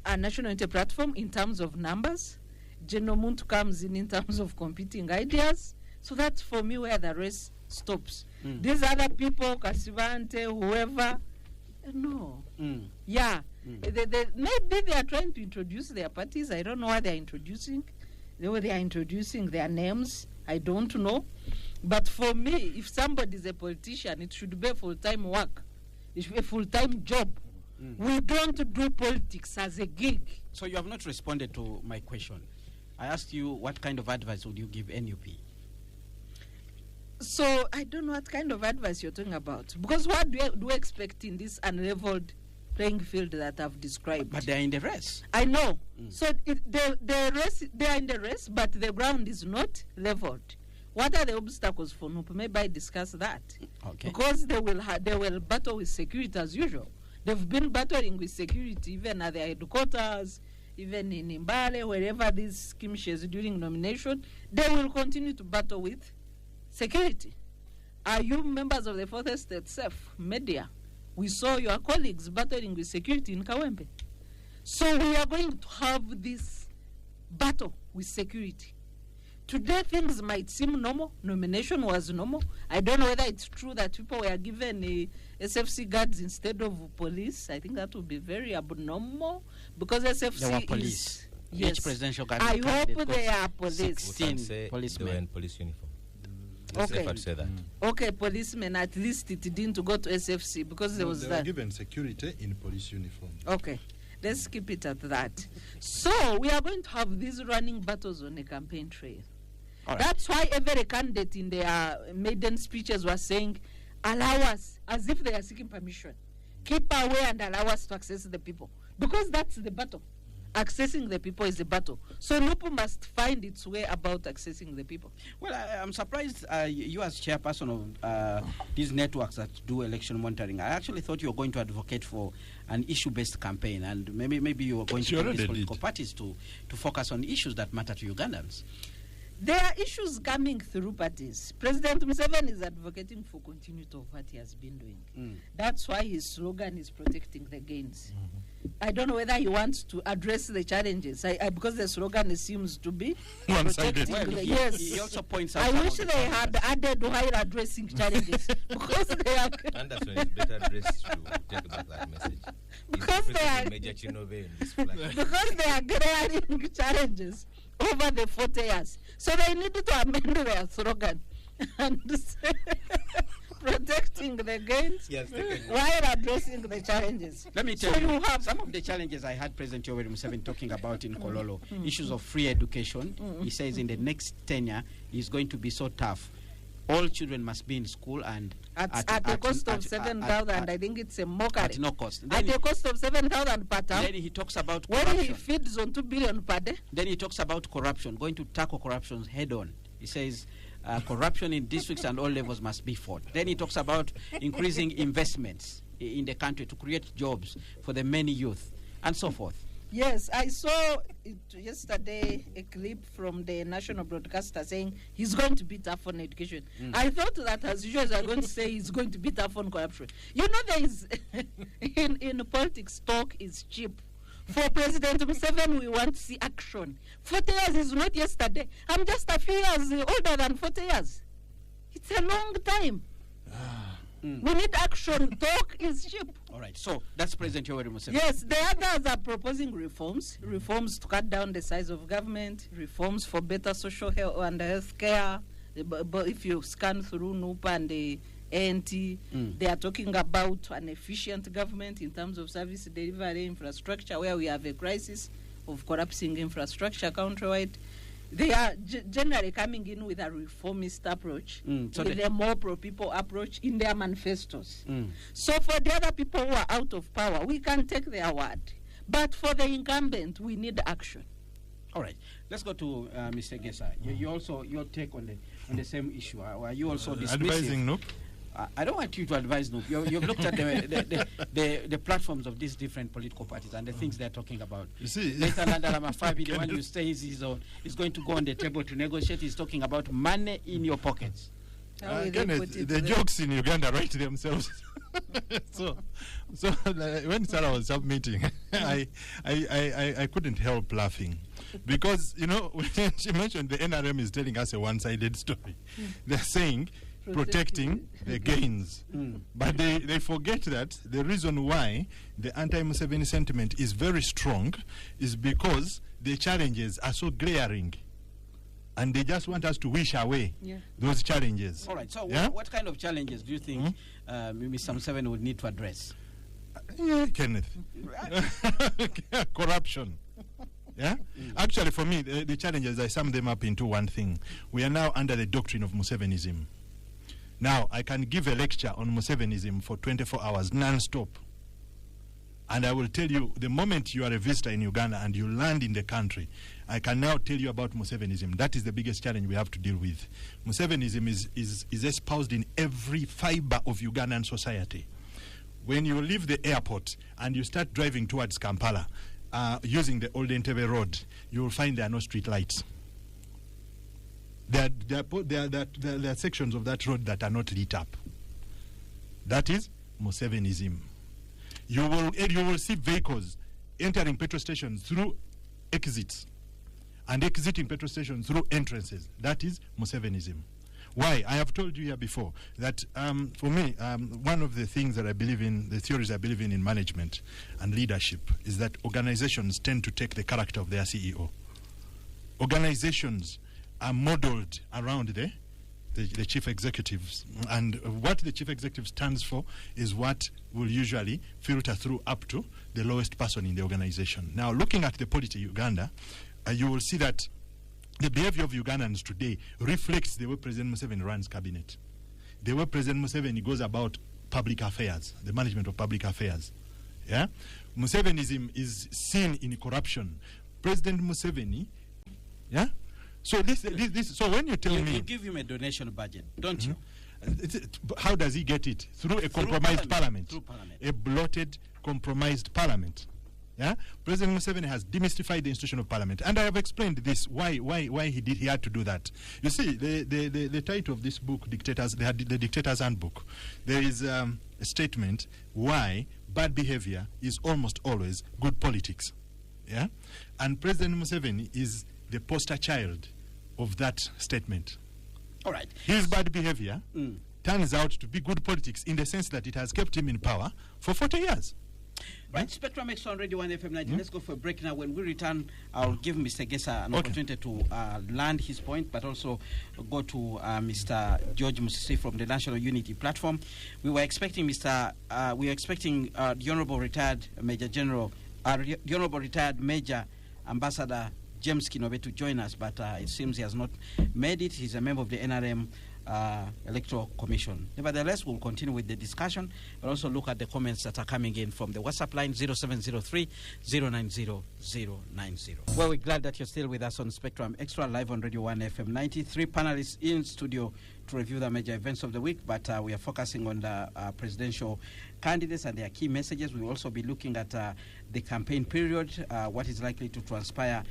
and National Unity Platform in terms of numbers. General Muntu comes in terms of competing ideas. So that's for me where the race stops. These other people, Kasivante, whoever, no. Yeah. Maybe they are trying to introduce their parties. I don't know what they are introducing. They are introducing their names. I don't know. But for me, if somebody is a politician, it should be a full-time work. It should be a full-time job. We don't do politics as a gig. So you have not responded to my question. I asked you what kind of advice would you give NUP? So I don't know what kind of advice you're talking about. Because what do we expect in this unleveled playing field that I've described? But they're in the race. I know. So the race, they are in the race, but the ground is not leveled. What are the obstacles for NUP? Maybe I discuss that. Okay. Because they will battle with security as usual. They've been battling with security even at their headquarters, even in Imbale, wherever these skirmishes during nomination. They will continue to battle with security. Are you members of the Fourth Estate safe? Media. We saw your colleagues battling with security in Kawempe. So we are going to have this battle with security. Today things might seem normal. Nomination was normal. I don't know whether it's true that people were given SFC guards instead of police. I think that would be very abnormal because SFC There were police. Yes. Each presidential I candidate hope they are police. 16 policemen. They were in police uniform. Okay. If I'd say that. Okay, policemen, at least it didn't go to SFC because there was they that. were given security in police uniform. Okay, let's keep it at that. So we are going to have these running battles on a campaign trail. All right. That's why every candidate in their maiden speeches was saying, allow us, as if they are seeking permission. Keep away and allow us to access the people. Because that's the battle. Accessing the people is the battle. So NUP must find its way about accessing the people. Well, I'm surprised you as chairperson of these networks that do election monitoring. I actually thought you were going to advocate for an issue-based campaign, and maybe you were going to convince political parties to focus on issues that matter to Ugandans. There are issues coming through parties. President Museveni is advocating for continuity of what he has been doing. That's why his slogan is protecting the gains. I don't know whether he wants to address the challenges, because the slogan seems to be one-sided. Well, yes. he also points out. I some wish of they the had challenges. added while addressing challenges, because they are Anderson is better dressed to take back that message. Because He's they are- the Major Chinove in this flag. because they are glaring challenges over the 40 years. So they need to amend their slogan and say protecting the gains Yes, taken. while addressing the challenges. Let me tell So you, you have- some of the challenges I had President Yoweri Museveni talking about in Kololo, issues of free education. He says in the next tenure is going to be so tough. All children must be in school and At the cost of 7,000, I think it's a mockery. at no cost. At Then, the cost of 7,000 per term, then he talks about when he corruption. feeds on 2 billion per day. Then he talks about corruption, going to tackle corruption head on. He says corruption in districts and all levels must be fought. Then he talks about increasing investments in the country to create jobs for the many youth and so forth. Yes, I saw it yesterday a clip from the national broadcaster saying he's going to be tough on education. I thought that as usual they are going to say he's going to be tough on corruption. You know, there is in politics, talk is cheap. For President Museveni, we want to see action. 40 years is not yesterday. I'm just a few years older than 40 years. It's a long time. We need action. Talk is cheap. All right, so that's President Yoweri Museveni. Yes, the others are proposing reforms to cut down the size of government, reforms for better social health and health care. But if you scan through NUPA and the ANT, they are talking about an efficient government in terms of service delivery infrastructure, where we have a crisis of collapsing infrastructure countrywide. They are generally coming in with a reformist approach, So with they- a more pro-people approach in their manifestos. So for the other people who are out of power, we can take their word. But for the incumbent, we need action. All right, let's go to Mr. Gesa. You also, your take on the same issue. Are you also dismissive? Advising, no? I don't want you to advise Noop. You've looked at the platforms of these different political parties and the things they're talking about. You see, Nathan Andalamafabi, the one you say is going to go on the table to negotiate, is talking about money in your pockets. How will they Kenneth, put it the there? jokes in Uganda write themselves. so when Sarah was submitting, I couldn't help laughing because when she mentioned the NRM is telling us a one-sided story. They're saying protecting the gains, but they forget that the reason why the anti-Museveni sentiment is very strong is because the challenges are so glaring. And they just want us to wish away those challenges. All right, so Yeah? what kind of challenges do you think Mr. Museveni would need to address? Kenneth. Corruption. Yeah? Actually, for me, the challenges, I sum them up into one thing. We are now under the doctrine of Musevenism. Now, I can give a lecture on Musevenism for 24 hours, non-stop. And I will tell you, the moment you are a visitor in Uganda and you land in the country, I can now tell you about Musevenism. That is the biggest challenge we have to deal with. Musevenism is espoused in every fiber of Ugandan society. When you leave the airport and you start driving towards Kampala, using the old Entebbe road, you will find there are no street lights. There are sections of that road that are not lit up. That is Musevenism. You will see vehicles entering petrol stations through exits and exiting petrol stations through entrances. That is Musevenism. Why? I have told you here before that for me, one of the things that I believe in, the theories I believe in management and leadership, is that organizations tend to take the character of their CEO. Organizations are modeled around the chief executives, and what the chief executive stands for is what will usually filter through up to the lowest person in the organization. Now, looking at the polity Uganda, you will see that the behavior of Ugandans today reflects the way President Museveni runs cabinet, the way President Museveni goes about public affairs, the management of public affairs. Yeah, Musevenism is seen in corruption. President Museveni, yeah. So so when you tell me you give him a donation budget, don't you? How does he get it? Through a compromised parliament. Through parliament. A bloated, compromised parliament. Yeah, President Museveni has demystified the institution of parliament, and I have explained this why he had to do that. You see, the title of this book, Dictators, the Dictator's Handbook, there is a statement why bad behavior is almost always good politics. Yeah, and President Museveni is the poster child of that statement. All right. His bad behavior turns out to be good politics in the sense that it has kept him in power for 40 years. Right, Spectrum Extra on Radio 1 FM 90. Let's go for a break now. When we return, I'll give Mr. Gesa an opportunity to land his point, but also go to Mr. George Musisi from the National Unity Platform. We were expecting the Honorable Retired Major General, the Honorable Retired Major Ambassador James Kinobe to join us, but it seems he has not made it. He's a member of the NRM Electoral Commission. Nevertheless, we'll continue with the discussion, but also look at the comments that are coming in from the WhatsApp line 0703 090 090. Well, we're glad that you're still with us on Spectrum Extra, live on Radio 1 FM 90. 3 panelists in studio to review the major events of the week, but we are focusing on the presidential candidates and their key messages. We will also be looking at the campaign period, what is likely to transpire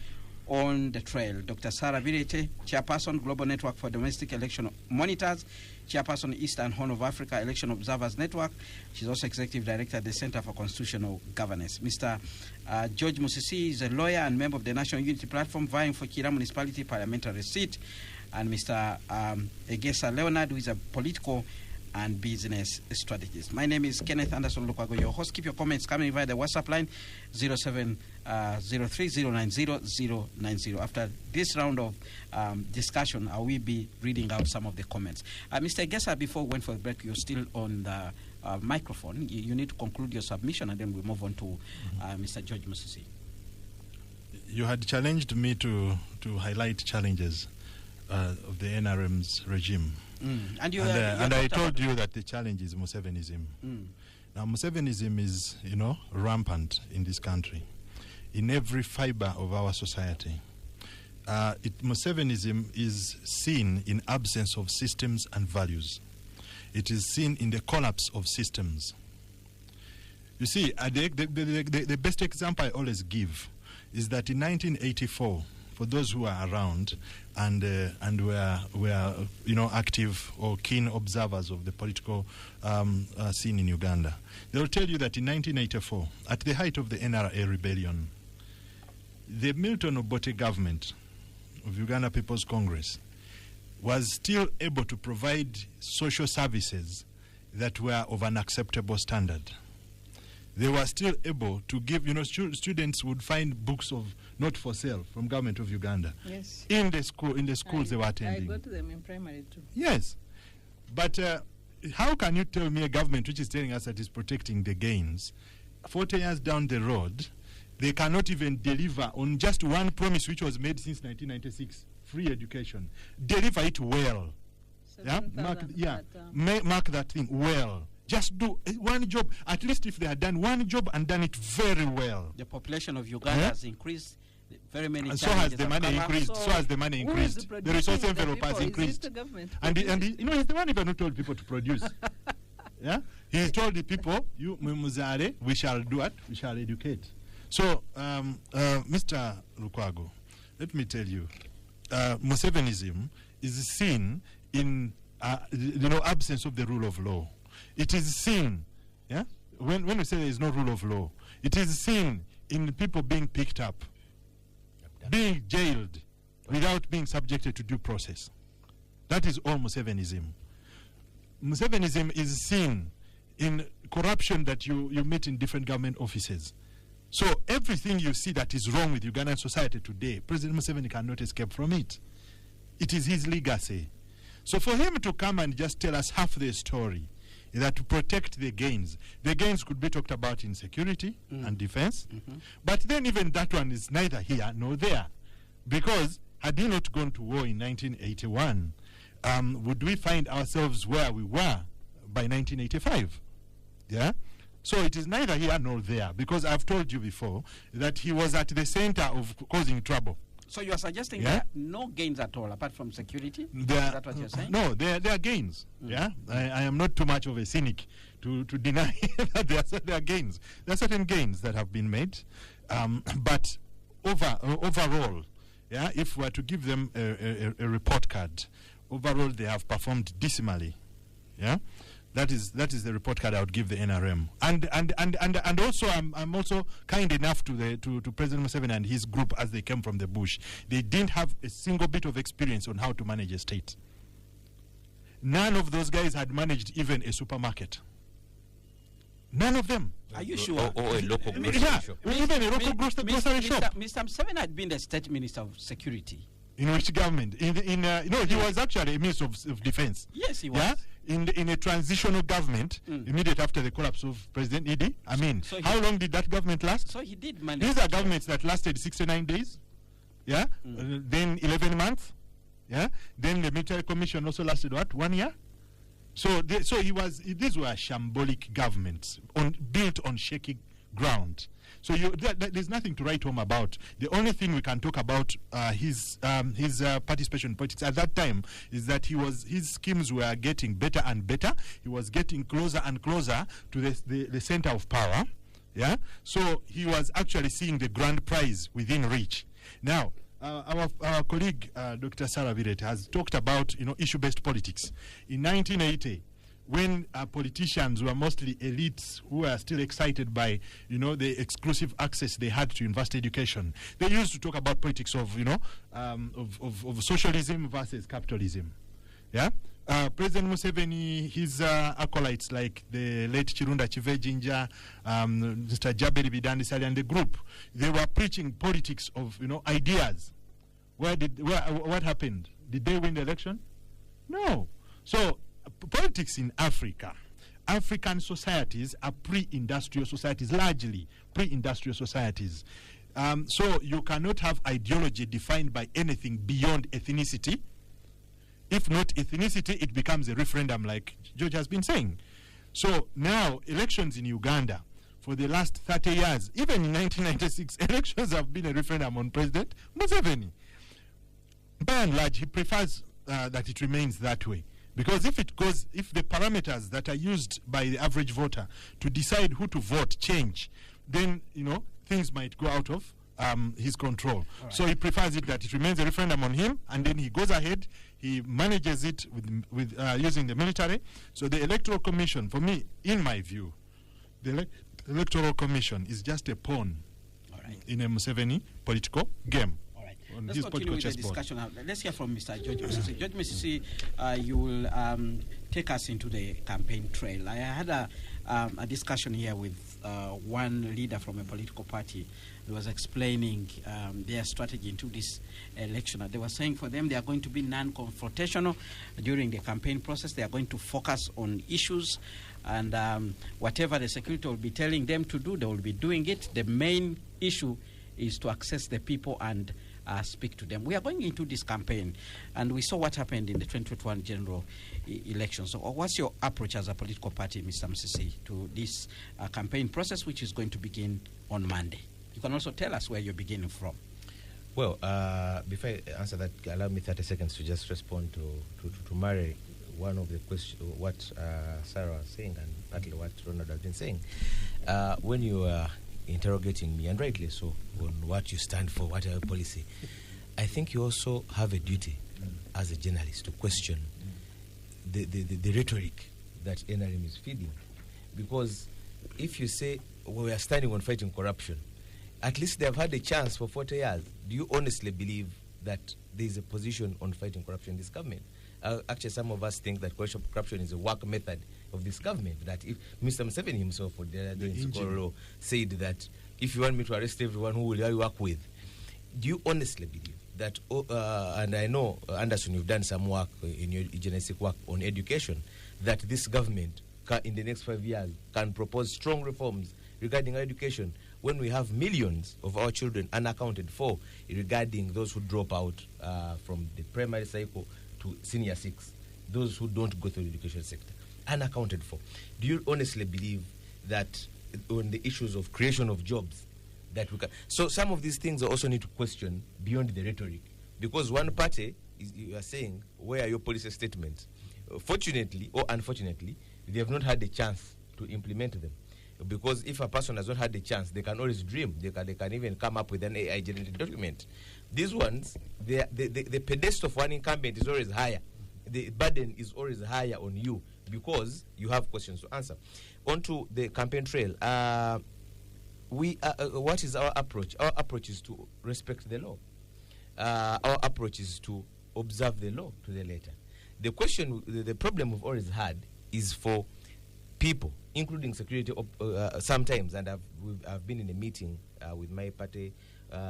on the trail. Dr. Sarah Birete, Chairperson, Global Network for Domestic Election Monitors, Chairperson, Eastern Horn of Africa Election Observers Network. She's also Executive Director at the Center for Constitutional Governance. Mr. George Musisi is a lawyer and member of the National Unity Platform, vying for Kira Municipality Parliamentary seat. And Mr. Egesa Leonard, who is a political and business strategist. My name is Kenneth Anderson Lukwago, your host. Keep your comments coming via the WhatsApp line 0703090090. After this round of discussion, I will be reading out some of the comments. Mr. Gesa, before we went for the break, you're still on the microphone. You need to conclude your submission, and then we move on to Mr. George Musisi. You had challenged me to highlight challenges of the NRM's regime. And I told you that the challenge is Musevenism. Now, Musevenism is, rampant in this country, in every fiber of our society. Musevenism is seen in absence of systems and values. It is seen in the collapse of systems. You see, the best example I always give is that in 1984, for those who are around and were active or keen observers of the political scene in Uganda, they will tell you that in 1984, at the height of the NRA rebellion, the Milton Obote government of Uganda People's Congress was still able to provide social services that were of an acceptable standard. They were still able to give, students would find books of not for sale from government of Uganda. Yes. In the schools they were attending. I go to them in primary too. Yes. But how can you tell me a government which is telling us that it's protecting the gains, 40 years down the road, they cannot even deliver on just one promise which was made since 1996, free education. Deliver it well. Mark that thing well. Just do one job. At least if they had done one job and done it very well. The population of Uganda has increased very many times. So has the money increased. So has the money increased. The resource envelope has increased. And he's the one even who told people to produce. Yeah? He told the people, you Muzare, we shall do it, we shall educate. So, Mr. Lukwago, let me tell you, Musevenism is seen in absence of the rule of law. It is seen, yeah. When we say there is no rule of law, it is seen in people being picked up, being jailed, without being subjected to due process. That is all Musevenism. Musevenism is seen in corruption that you meet in different government offices. So everything you see that is wrong with Ugandan society today, President Museveni cannot escape from it. It is his legacy. So for him to come and just tell us half the story, that to protect the gains could be talked about in security and defense, but then even that one is neither here nor there, because had he not gone to war in 1981, would we find ourselves where we were by 1985? Yeah. So it is neither here nor there, because I've told you before that he was at the center of causing trouble. So you are suggesting there are no gains at all apart from security? Is that what you're saying? No, there are gains. Yeah, I am not too much of a cynic to deny that there are gains. There are certain gains that have been made. But overall, yeah, if we were to give them a report card, overall they have performed dismally. Yeah, that is the report card I would give the NRM. And also I'm also kind enough to President Museveni and his group as they came from the bush. They didn't have a single bit of experience on how to manage a state. None of those guys had managed even a supermarket. None of them. Are you sure? Or a local grocery shop. Even a local grocery shop. Mr. Museveni had been the state minister of security. In which government? He was actually a minister of defense. Yes, he was. Yeah, in a transitional government immediately after the collapse of President Idi. I mean, how long did that government last? So he did manage. These are governments that lasted 69 days. Yeah, then 11 months. Yeah, then the military commission also lasted what, 1 year? So these were shambolic governments built on shaky ground. So there's nothing to write home about. The only thing we can talk about his participation in politics at that time is that his schemes were getting better and better. He was getting closer and closer to the center of power. Yeah, so he was actually seeing the grand prize within reach. Now, our colleague Dr. Sarah Viret has talked about issue-based politics. In 1980, when politicians were mostly elites who were still excited by the exclusive access they had to university education, they used to talk about politics of socialism versus capitalism. Yeah. President Museveni, his acolytes like the late Chirunda Chivejinja, Mr. Jaberi Bidandisali and the group, they were preaching politics of ideas. What happened? Did they win the election? No. So politics in Africa, African societies are pre-industrial societies, largely pre-industrial societies. So you cannot have ideology defined by anything beyond ethnicity. If not ethnicity, it becomes a referendum, like George has been saying. So now, elections in Uganda, for the last 30 years, even in 1996, elections have been a referendum on President Museveni. By and large, he prefers that it remains that way. Because if the parameters that are used by the average voter to decide who to vote change, then, things might go out of his control. Right. So he prefers it that it remains a referendum on him, and then he goes ahead, he manages it with using the military. So the Electoral Commission, for me, in my view, the Electoral Commission is just a pawn in a Museveni political game. All right. Let's continue with the discussion. Let's hear from Mr. George Misisi. George Misisi, you will take us into the campaign trail. I had a discussion here with one leader from a political party who was explaining their strategy into this election. They were saying for them they are going to be non-confrontational during the campaign process. They are going to focus on issues, and whatever the security will be telling them to do, they will be doing it. The main issue is to access the people and speak to them. We are going into this campaign, and we saw what happened in the 2021 general election. So what's your approach as a political party, Mr. Musisi, to this campaign process, which is going to begin on Monday? You can also tell us where you're beginning from. Well, before I answer that, allow me 30 seconds to just respond to Mary, one of the questions, what Sarah was saying, and partly what Ronald has been saying. When you are interrogating me, and rightly so, on what you stand for, what are your policy, I think you also have a duty as a journalist to question the rhetoric that NRM is feeding. Because if you say, we are standing on fighting corruption, at least they have had a chance for 40 years. Do you honestly believe that there is a position on fighting corruption in this government? Actually, some of us think that corruption is a work method of this government. That if Mr. Museveni himself, for the other day in Sokoro, said that if you want me to arrest everyone, who will I work with? Do you honestly believe that, and I know, Anderson, you've done some work in your journalistic work on education, that this government in the next 5 years can propose strong reforms regarding our education when we have millions of our children unaccounted for regarding those who drop out from the primary cycle to senior 6, those who don't go through the education sector, unaccounted for? Do you honestly believe that on the issues of creation of jobs that we can? So some of these things also need to question beyond the rhetoric, because one party you are saying, where are your policy statements? Fortunately or unfortunately, they have not had the chance to implement them. Because if a person has not had a chance, they can always dream. They can even come up with an AI-generated document. These ones, the pedestal of one incumbent is always higher. The burden is always higher on you because you have questions to answer. On to the campaign trail. What is our approach? Our approach is to respect the law. Our approach is to observe the law to the letter. The question, the problem we've always had is for people, including security, sometimes, and I've been in a meeting with my party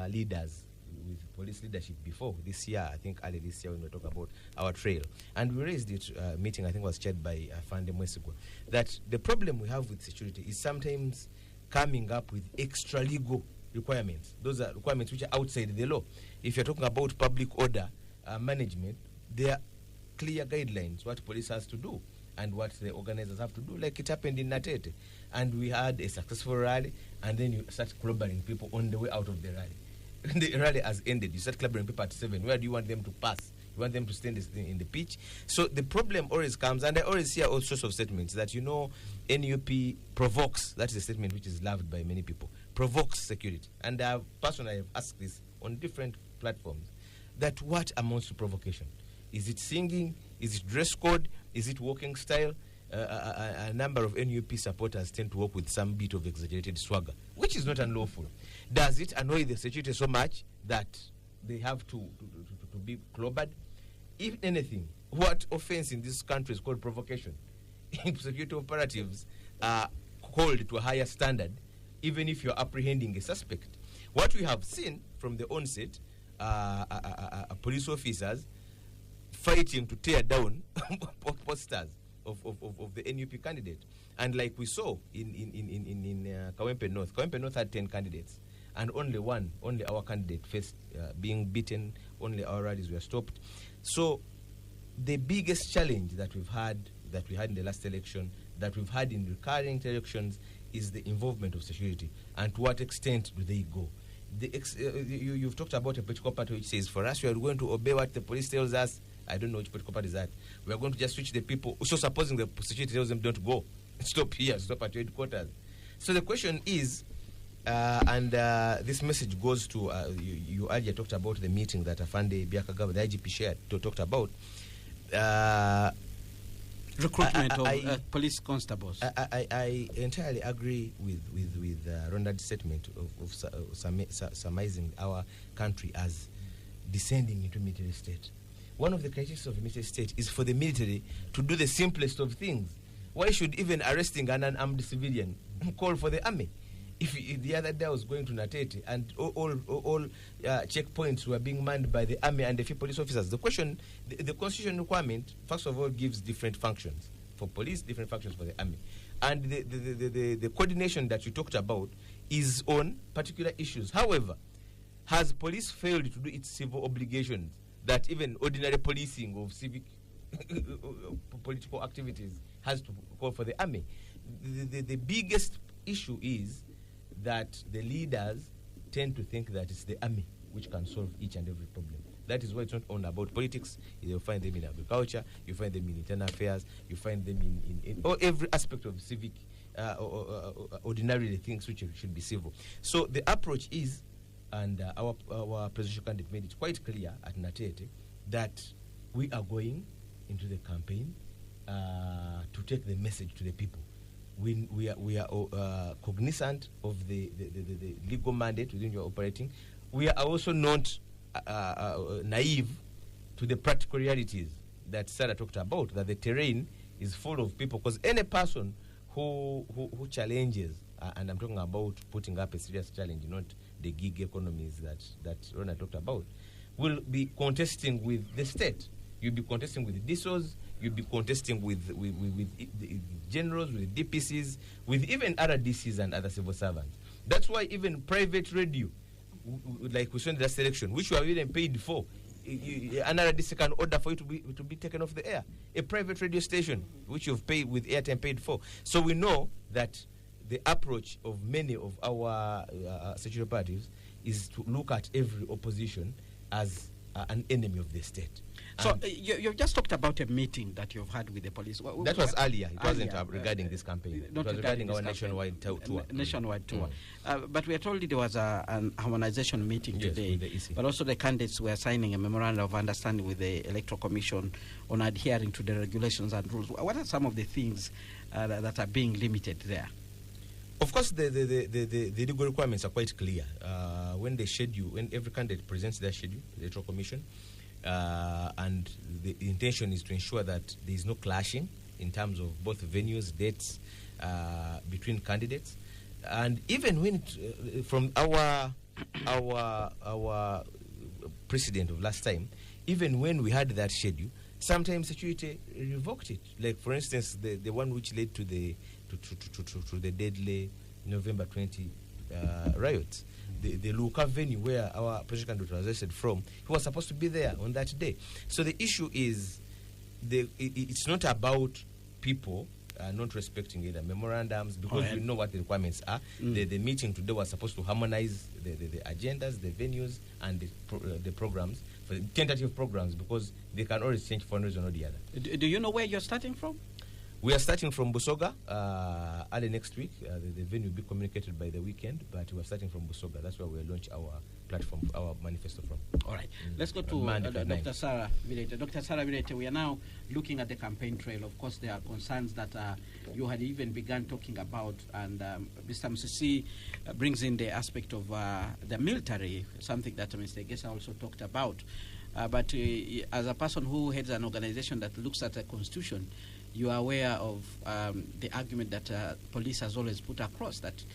leaders, with police leadership before this year, I think early this year when we talk about our trail. And we raised it, meeting I think was chaired by Fande Mwesigwa, that the problem we have with security is sometimes coming up with extra legal requirements. Those are requirements which are outside the law. If you're talking about public order management, there are clear guidelines what police has to do and what the organizers have to do, like it happened in Natete. And we had a successful rally, and then you start clobbering people on the way out of the rally. The rally has ended. You start clobbering people at 7. Where do you want them to pass? You want them to stand in the pitch? So the problem always comes, and I always hear all sorts of statements that, NUP provokes. That is a statement which is loved by many people. Provokes security. And I personally have asked this on different platforms, that what amounts to provocation? Is it singing? Is it dress code? Is it walking style? A number of NUP supporters tend to walk with some bit of exaggerated swagger, which is not unlawful. Does it annoy the security so much that they have to be clobbered? If anything, what offense in this country is called provocation? If security operatives are called to a higher standard, even if you're apprehending a suspect. What we have seen from the onset, police officers fighting to tear down posters of the NUP candidate. And like we saw in Kawempe North. Kawempe North had 10 candidates, and only our candidate faced being beaten. Only our rallies were stopped. So the biggest challenge that we had in the last election, that we've had in recurring elections, is the involvement of security, and to what extent do they go? You've talked about a political party which says, for us, we are going to obey what the police tells us. I don't know which political party is that. We are going to just switch the people. So supposing the security tells them don't go, stop here, stop at your headquarters. So the question is, and this message goes to, you earlier talked about the meeting that Afande Biakaga, the IGP shared, talked about. Recruitment of police constables. I entirely agree with Ronald's statement of summarizing our country as descending into military state. One of the criteria of a military state is for the military to do the simplest of things. Why should even arresting an unarmed civilian call for the army? If the other day I was going to Natete and all checkpoints were being manned by the army and a few police officers, the question, the constitutional requirement, first of all, gives different functions for police, different functions for the army. And the coordination that you talked about is on particular issues. However, has police failed to do its civil obligations that even ordinary policing of civic political activities has to call for the army? The biggest issue is that the leaders tend to think that it's the army which can solve each and every problem. That is why it's not only about politics. You'll find them in agriculture, you find them in internal affairs, you find them in every aspect of civic, ordinary things which should be civil. So the approach is, and our presidential candidate made it quite clear at Natete, that we are going into the campaign to take the message to the people. We are cognizant of the legal mandate within your operating. We are also not naive to the practical realities that Sarah talked about, that the terrain is full of people, because any person who challenges, and I'm talking about putting up a serious challenge, not the gig economies that Rona talked about, will be contesting with the state. You'll be contesting with the DSOs, you'll be contesting with the generals, with DPCs, with even other DCs and other civil servants. That's why even private radio, like we saw in the last election, which you have even paid for, another DC can order for you to be taken off the air. A private radio station, which you've paid with airtime paid for. So we know that the approach of many of our security parties is to look at every opposition as an enemy of the state. So you've just talked about a meeting that you've had with the police. That was earlier. It wasn't Earlier, regarding this campaign. It not was regarding our this campaign. nationwide tour. Nationwide tour. But we are told there was an harmonization meeting Yes, today. with the EC. But also the candidates were signing a memorandum of understanding with the Electoral Commission on adhering to the regulations and rules. What are some of the things that are being limited there? Of course, the legal requirements are quite clear. When every candidate presents their schedule, the Electoral Commission, and the intention is to ensure that there is no clashing in terms of both venues, dates between candidates, and even when from our precedent of last time, even when we had that schedule, sometimes security revoked it. Like for instance, the one which led to the deadly November 20 riots. The Luka venue where our president was arrested from, he was supposed to be there on that day. So the issue is, it's not about people not respecting either memorandums, because we know what the requirements are. The meeting today was supposed to harmonize the agendas, the venues, and the programs, for the tentative programs, because they can always change for one reason or the other. Do you know where you're starting from? We are starting from Busoga early next week. The venue will be communicated by the weekend, but we are starting from Busoga. That's where we'll launch our platform, our manifesto from. All right. Let's go to Dr. Sarah Virete. Dr. Sarah Virete, we are now looking at the campaign trail. Of course, there are concerns that you had even begun talking about, and Mr. Musisi brings in the aspect of the military, something that Mr. Gesa also talked about. But as a person who heads an organization that looks at the Constitution, you are aware of the argument that police has always put across, that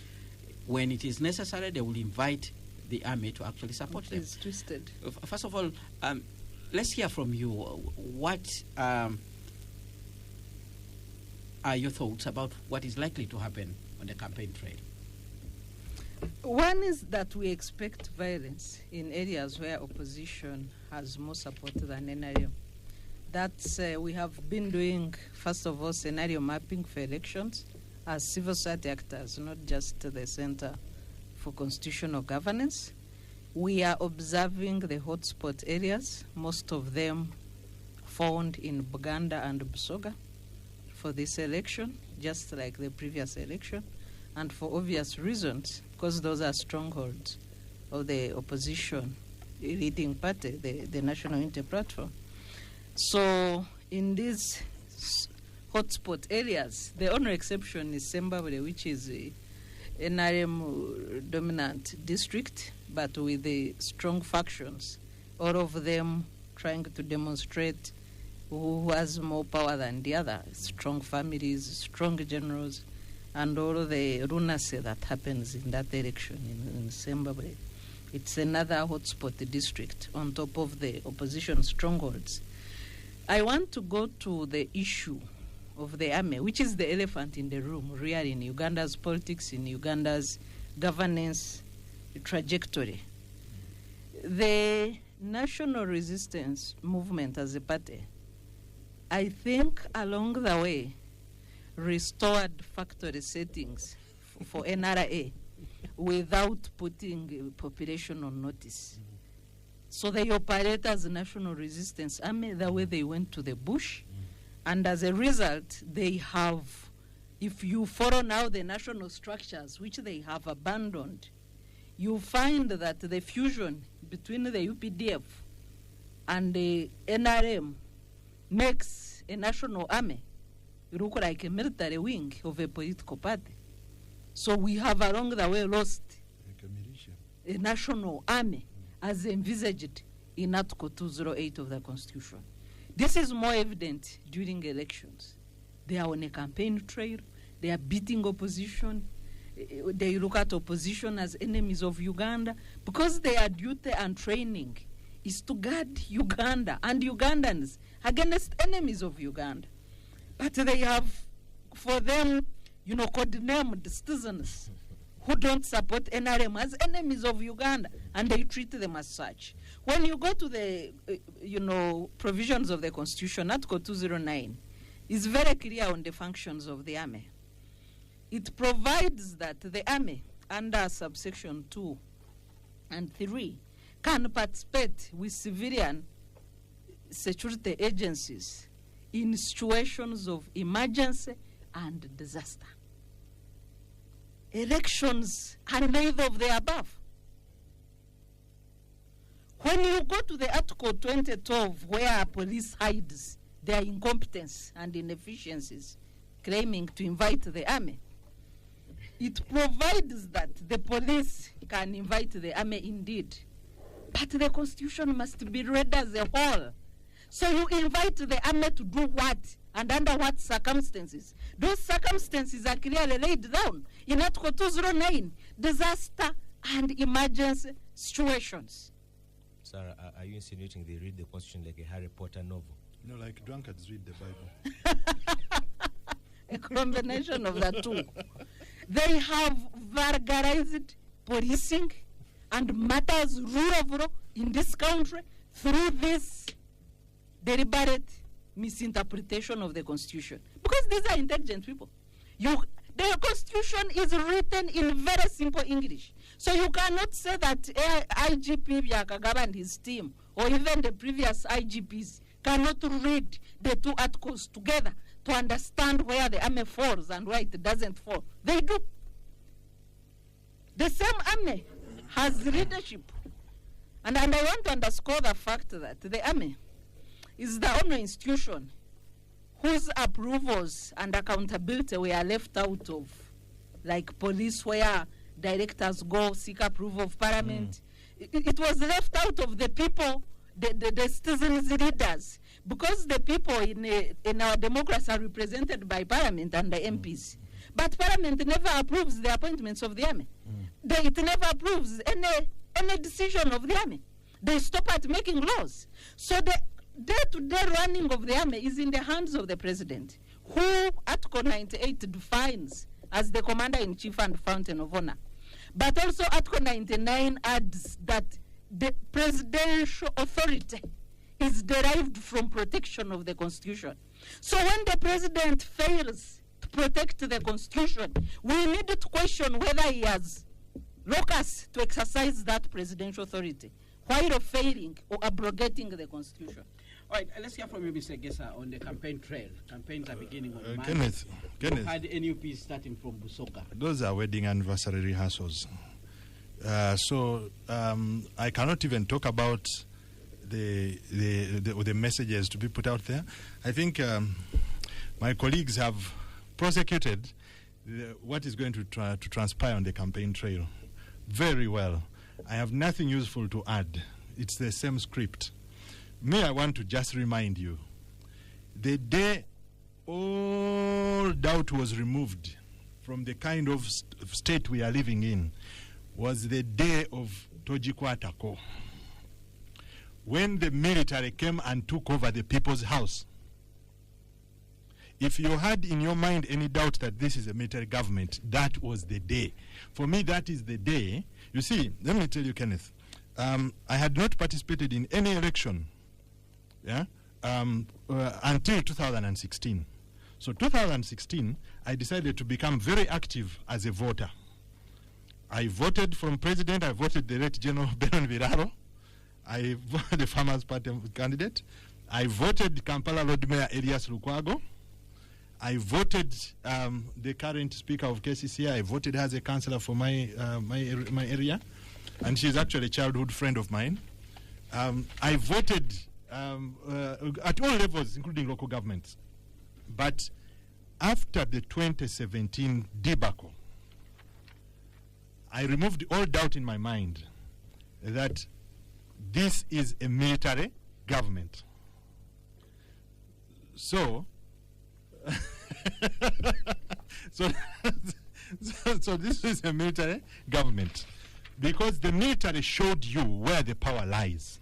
when it is necessary, they will invite the army to actually support them. It's twisted. First of all, let's hear from you. What are your thoughts about what is likely to happen on the campaign trail? One is that we expect violence in areas where opposition has more support than NRM. That's we have been doing, first of all, scenario mapping for elections as civil society actors, not just the Center for Constitutional Governance. We are observing the hotspot areas, most of them found in Buganda and Busoga for this election, just like the previous election, and for obvious reasons, because those are strongholds of the opposition leading party, the National Unity Platform. So in these hotspot areas, the only exception is Sembabule, which is a NRM dominant district, but with the strong factions, all of them trying to demonstrate who has more power than the other, strong families, strong generals, and all the lunacy that happens in that election in Sembabule. It's another hotspot district on top of the opposition strongholds. I want to go to the issue of the army, which is the elephant in the room, really, in Uganda's politics, in Uganda's governance trajectory. The national resistance movement as a party, I think along the way, restored factory settings for NRA without putting population on notice. So they operate as a national resistance army the way they went to the bush. And as a result, they have, if you follow now the national structures, which they have abandoned, you find that the fusion between the UPDF and the NRM makes a national army look like a military wing of a political party. So we have along the way lost a national army as envisaged in Article 208 of the Constitution. This is more evident during elections. They are on a campaign trail. They are beating opposition. They look at opposition as enemies of Uganda because their duty and training is to guard Uganda and Ugandans against enemies of Uganda. But they have, for them, codenamed citizens who don't support NRM as enemies of Uganda, and they treat them as such. When you go to the, provisions of the Constitution, Article 209 is very clear on the functions of the army. It provides that the army, under subsection 2 and 3, can participate with civilian security agencies in situations of emergency and disaster. Elections are neither of the above. When you go to the Article 2012, where police hides their incompetence and inefficiencies, claiming to invite the army, it provides that the police can invite the army indeed, but the Constitution must be read as a whole. So you invite the army to do what and under what circumstances? Those circumstances are clearly laid down in Article 209, disaster and emergency situations. Sarah, are you insinuating they read the Constitution like a Harry Potter novel? You know, like drunkards read the Bible. A combination of the two. They have vulgarized policing and matters rule of law in this country through this deliberate misinterpretation of the Constitution. Because these are intelligent people. The Constitution is written in very simple English. So you cannot say that IGP Byakagaba and his team, or even the previous IGPs, cannot read the two articles together to understand where the army falls and where it doesn't fall. They do. The same army has leadership. And I want to underscore the fact that the army is the only institution whose approvals and accountability were left out of, like police, where directors go seek approval of parliament. It was left out of the people, the citizens' leaders, because the people in our democracy are represented by parliament and the MPs. But parliament never approves the appointments of the army. It never approves any decision of the army. They stop at making laws. So the day-to-day running of the army is in the hands of the president, who Article 98 defines as the commander-in-chief and fountain of honor. But also Article 99 adds that the presidential authority is derived from protection of the Constitution. So when the president fails to protect the Constitution, we need to question whether he has locus to exercise that presidential authority while failing or abrogating the Constitution. All right, let's hear from you, Mr. Gesa, on the campaign trail. Campaigns are beginning on Monday. Kenneth. Had NUP starting from Busoga. Those are wedding anniversary rehearsals. So I cannot even talk about the messages to be put out there. I think my colleagues have prosecuted what is going to transpire on the campaign trail very well. I have nothing useful to add. It's the same script. I want to just remind you, the day all doubt was removed from the kind of state we are living in was the day of Tojikwatako, when the military came and took over the people's house. If you had in your mind any doubt that this is a military government, that was the day. For me, that is the day. You see, let me tell you, Kenneth, I had not participated in any election until 2016. So 2016, I decided to become very active as a voter. I voted from president. I voted the late General Benon Viraro. I voted the Farmers Party candidate. I voted Kampala Road Mayor Elias Lukwago. I voted the current speaker of KCC. I voted her as a councillor for my area, and she's actually a childhood friend of mine. I voted at all levels, including local governments. But after the 2017 debacle, I removed all doubt in my mind that this is a military government. So, so this is a military government, because the military showed you where the power lies.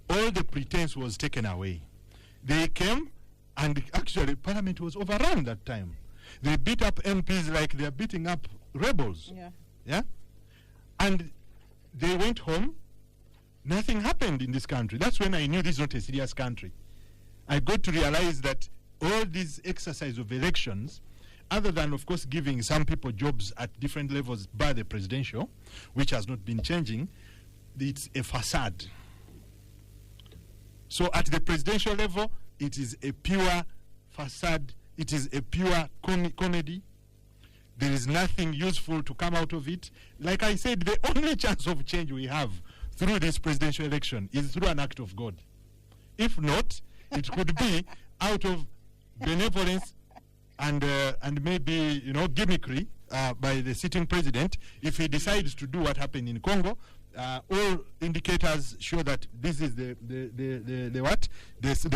All the pretense was taken away. They came, and actually Parliament was overrun that time. They beat up MPs like they're beating up rebels. Yeah? And they went home. Nothing happened in this country. That's when I knew this is not a serious country. I got to realize that all these exercise of elections, other than, of course, giving some people jobs at different levels by the presidential, which has not been changing, it's a facade. So at the presidential level, it is a pure facade. It is a pure comedy. There is nothing useful to come out of it. Like I said, the only chance of change we have through this presidential election is through an act of God. If not, it could be out of benevolence and maybe, gimmickry by the sitting president. If he decides to do what happened in Congo, all indicators show that this is the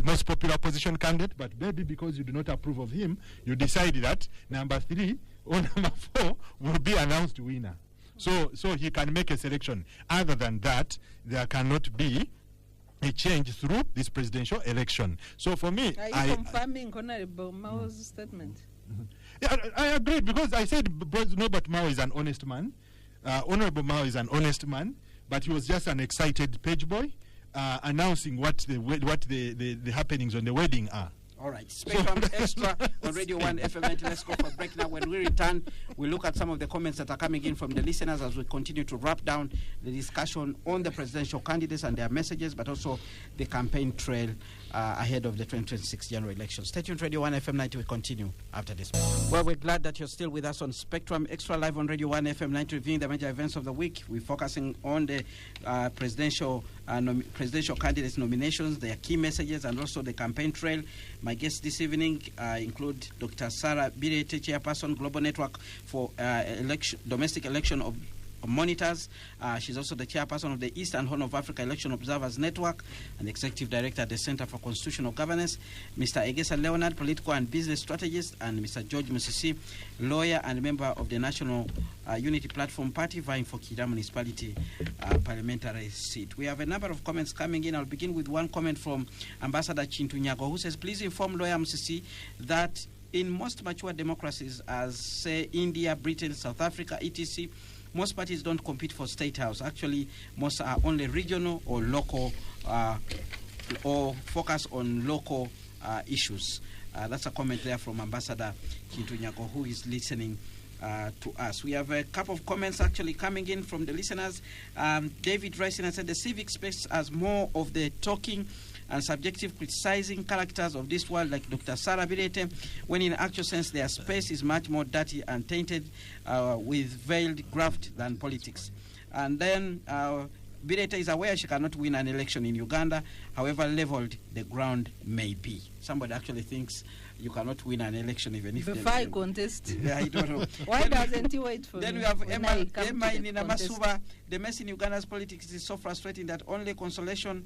most popular opposition candidate, but maybe because you do not approve of him, you decide that number 3 or number 4 will be announced winner. So he can make a selection. Other than that, there cannot be a change through this presidential election. So for me, Are you confirming Honorable Mao's statement? Yeah, I agree, because I said Norbert Mao is an honest man. Honorable Mao is an honest man, but he was just an excited page boy announcing what the happenings on the wedding are. All right, Spectrum Extra on Radio 1 FM 90. Let's go for a break now. When we return, we'll look at some of the comments that are coming in from the listeners as we continue to wrap down the discussion on the presidential candidates and their messages, but also the campaign trail ahead of the 2026 general election. Stay tuned, Radio 1 FM 90. We continue after this. Well, we're glad that you're still with us on Spectrum Extra live on Radio 1 FM 90, reviewing the major events of the week. We're focusing on the presidential candidates nominations, their key messages, and also the campaign trail. My guests this evening include Dr. Sarah Birete, Chairperson, Global Network for Domestic Election of Monitors. She's also the chairperson of the East and Horn of Africa Election Observers Network and executive director at the Center for Constitutional Governance. Mr. Egesa Leonard, political and business strategist, and Mr. George Musisi, lawyer and member of the National Unity Platform Party, vying for Kira Municipality parliamentary seat. We have a number of comments coming in. I'll begin with one comment from Ambassador Chintu Nyago, who says, please inform lawyer Musisi that in most mature democracies, as say India, Britain, South Africa, etc., most parties don't compete for state house. Actually, most are only regional or local or focus on local issues. That's a comment there from Ambassador Chintu Nyago, who is listening to us. We have a couple of comments actually coming in from the listeners. David Ricina said the civic space has more of the talking and subjective criticizing characters of this world, like Dr. Sarah Birete, when in actual sense their space is much more dirty and tainted with veiled graft than politics. And then Birete is aware she cannot win an election in Uganda, however leveled the ground may be. Somebody actually thinks you cannot win an election even if... Before I contest. Yeah, I don't know. Why doesn't he wait for then me? We have when Emma in Namasuba. The mess in Uganda's politics is so frustrating that only consolation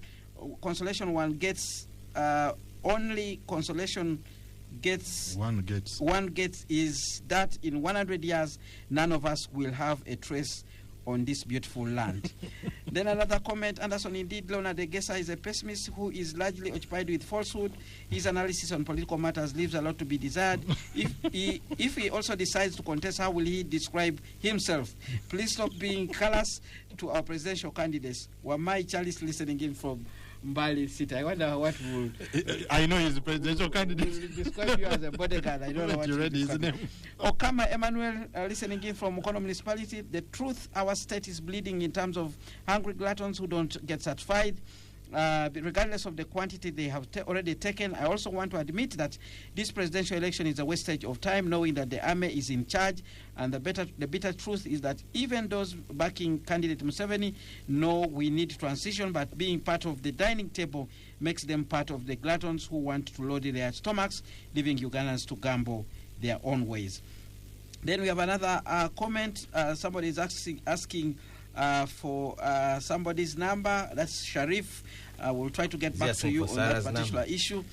one gets is that in 100 years none of us will have a trace on this beautiful land. Then another comment, Anderson, indeed, Leonard Egesa is a pessimist who is largely occupied with falsehood. His analysis on political matters leaves a lot to be desired. If he also decides to contest, how will he describe himself? Please stop being callous to our presidential candidates. Wamai Charles listening in from Mbali City. I wonder what will... I know he's the presidential candidate. Will describe you as a bodyguard. I don't know what you read his name. Okama Emmanuel listening in from Mukono Municipality. The truth, our state is bleeding in terms of hungry gluttons who don't get satisfied. Regardless of the quantity they have already taken, I also want to admit that this presidential election is a wastage of time, knowing that the army is in charge. And the bitter truth is that even those backing candidate Museveni know we need transition, but being part of the dining table makes them part of the gluttons who want to load their stomachs, leaving Ugandans to gamble their own ways. Then we have another comment. Somebody is asking for somebody's number. That's Sharif. We'll try to get back to you on that particular issue.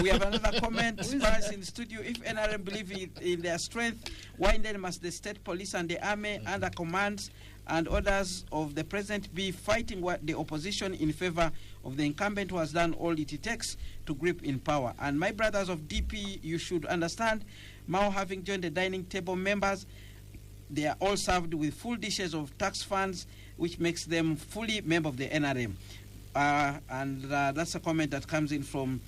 We have another comment. Paris in the studio. If NRM believe in their strength, why then must the state police and the army under commands and orders of the president be fighting the opposition in favor of the incumbent who has done all it takes to grip in power? And my brothers of DP, you should understand, Mao having joined the dining table members, they are all served with full dishes of tax funds, which makes them fully member of the NRM. And that's a comment that comes in from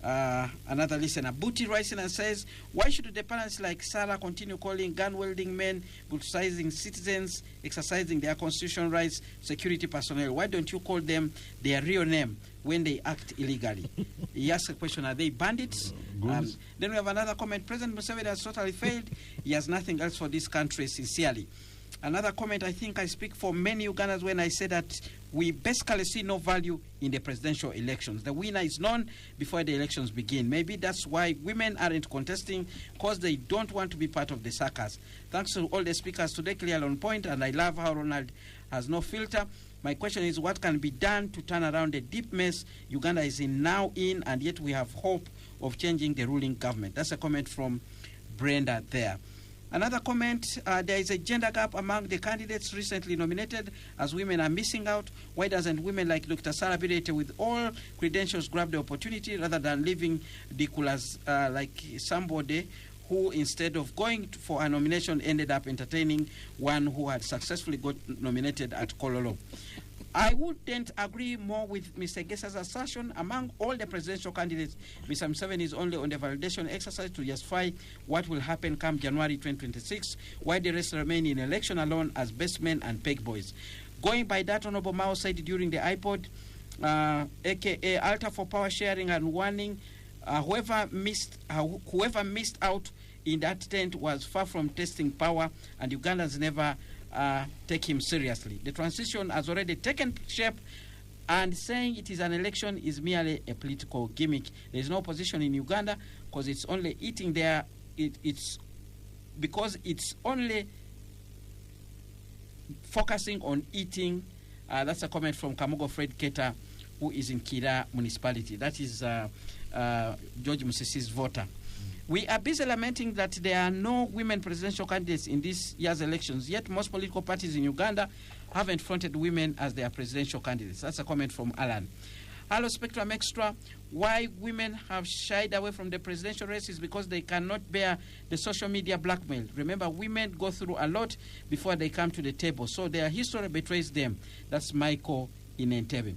another listener. Booty Rising says, why should the parents like Sarah continue calling gun-wielding men, brutalizing citizens, exercising their constitutional rights, security personnel? Why don't you call them their real name? when they act illegally. He asked a question, are they bandits? Then we have another comment, President Museveni has totally failed. He has nothing else for this country, sincerely. Another comment, I think I speak for many Ugandans when I say that we basically see no value in the presidential elections. The winner is known before the elections begin. Maybe that's why women aren't contesting, because they don't want to be part of the circus. Thanks to all the speakers today, clearly on point, and I love how Ronald has no filter. My question is, what can be done to turn around the deep mess Uganda is now in, and yet we have hope of changing the ruling government? That's a comment from Brenda there. Another comment, there is a gender gap among the candidates recently nominated, as women are missing out. Why doesn't women like Dr. Sarah Birete with all credentials grab the opportunity rather than leaving ridiculous like somebody who, instead of going for a nomination, ended up entertaining one who had successfully got nominated at Kololo? I wouldn't agree more with Mr. Gesa's assertion. Among all the presidential candidates, Mr. Museveni is only on the validation exercise to justify what will happen come January 2026, while the rest remain in election alone as best men and peg boys. Going by that, Honorable Mao said during the iPod, aka altar for power sharing and warning, whoever missed out in that tent was far from testing power, and Ugandans never take him seriously. The transition has already taken shape, and saying it is an election is merely a political gimmick. There is no opposition in Uganda because it's only eating there. It's because it's only focusing on eating. That's a comment from Kamugo Fred Keta, who is in Kira municipality. That is George Musisi's voter. We are busy lamenting that there are no women presidential candidates in this year's elections, yet most political parties in Uganda haven't fronted women as their presidential candidates. That's a comment from Alan. Hello, Spectrum Extra. Why women have shied away from the presidential race is because they cannot bear the social media blackmail. Remember, women go through a lot before they come to the table, so their history betrays them. That's Michael in Entebbe.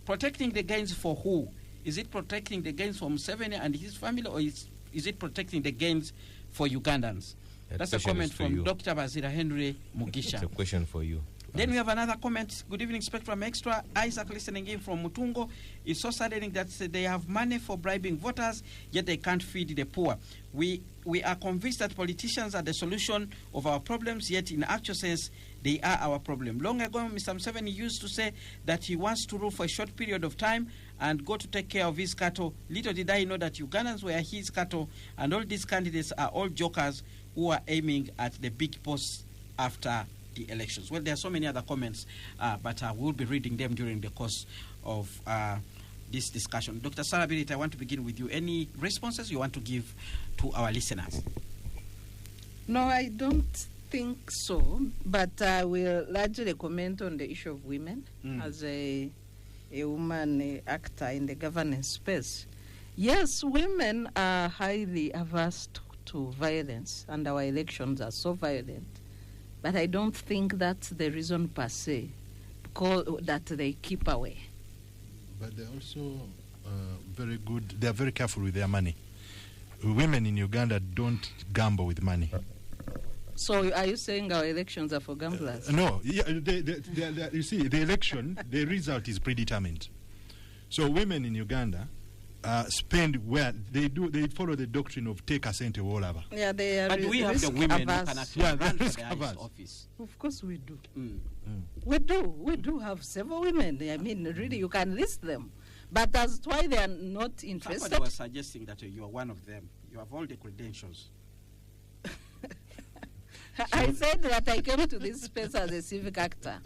Protecting the gains for who? Is it protecting the gains for Museveni and his family, or is it protecting the gains for Ugandans? That's a comment from Dr. Bazira Henry Mugisha. It's a question for you. Then we have another comment. Good evening, Spectrum Extra. Isaac listening in from Mutungo. It's so saddening that they have money for bribing voters, yet they can't feed the poor. We are convinced that politicians are the solution of our problems, yet in actual sense, they are our problem. Long ago, Mr. Museveni used to say that he wants to rule for a short period of time and go to take care of his cattle. Little did I know that Ugandans were his cattle, and all these candidates are all jokers who are aiming at the big posts after the elections. Well, there are so many other comments, but we'll be reading them during the course of this discussion. Dr. Sarah Birete, I want to begin with you. Any responses you want to give to our listeners? No, I don't think so, but I will largely comment on the issue of women as a woman actor in the governance space. Yes, women are highly averse to violence, and our elections are so violent. But I don't think that's the reason per se, because that they keep away. But they're also very good. They're very careful with their money. Women in Uganda don't gamble with money. So are you saying our elections are for gamblers? No. Yeah, you see, the election, the result is predetermined. So women in Uganda spend where they do. They follow the doctrine of take a cent all over. Yeah, they are. But do we have the women who can actually run for the highest office? Of course we do. We do. We do have several women. I mean, really, you can list them. But that's why they are not interested. Somebody was suggesting that you are one of them. You have all the credentials. I said that I came to this space as a civic actor.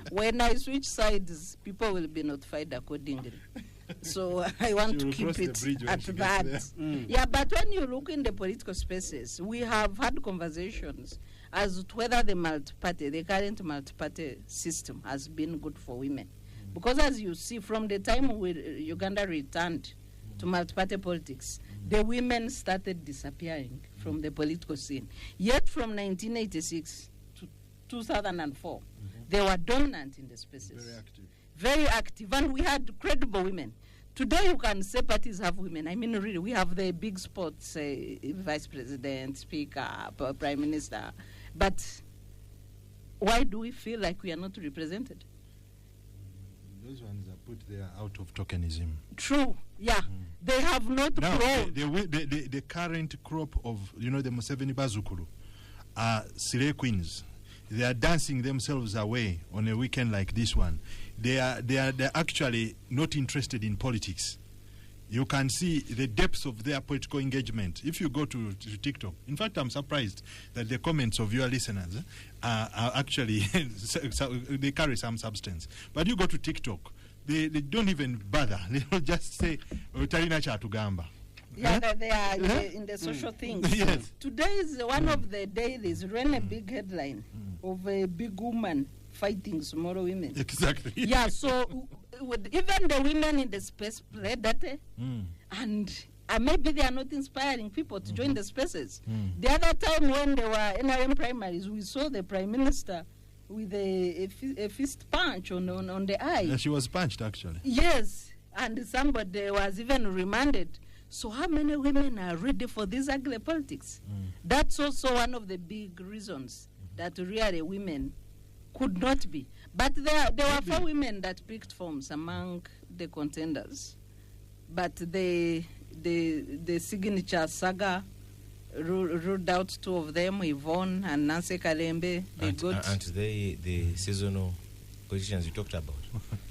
When I switch sides, people will be notified accordingly. So I want to keep it at that. Yeah, but when you look in the political spaces, we have had conversations as to whether the current multi-party system has been good for women. Because as you see, from the time Uganda returned to multi-party politics, the women started disappearing from the political scene. Yet from 1986 to 2004, they were dominant in the spaces. Very active. Very active, and we had credible women. Today you can say parties have women. I mean, really, we have the big spots, vice president, speaker, prime minister. But why do we feel like we are not represented? Those ones are put there out of tokenism. True, yeah. They have not Now, grown. the current crop of, the Museveni Bazukulu are Sire Queens. They are dancing themselves away on a weekend like this one. They're actually not interested in politics. You can see the depths of their political engagement if you go to TikTok. In fact, I'm surprised that the comments of your listeners are actually they carry some substance. But you go to TikTok, they don't even bother. They will just say "Utalina chatugamba." Yeah, they are in the social things. Yes. Today is one of the dailies ran a big headline of a big woman fighting smaller women. Exactly. Yeah, so even the women in the space read that, and maybe they are not inspiring people to join the spaces. The other time when there were NRM primaries, we saw the Prime Minister with a fist punch on the eye. Yeah, she was punched, actually. Yes, and somebody was even remanded. So how many women are ready for this ugly politics? That's also one of the big reasons that really women could not be. But there were 4 women that picked forms among the contenders. But the signature saga ruled out 2 of them, Yvonne and Nancy Kalembe. Aren't they the seasonal politicians you talked about?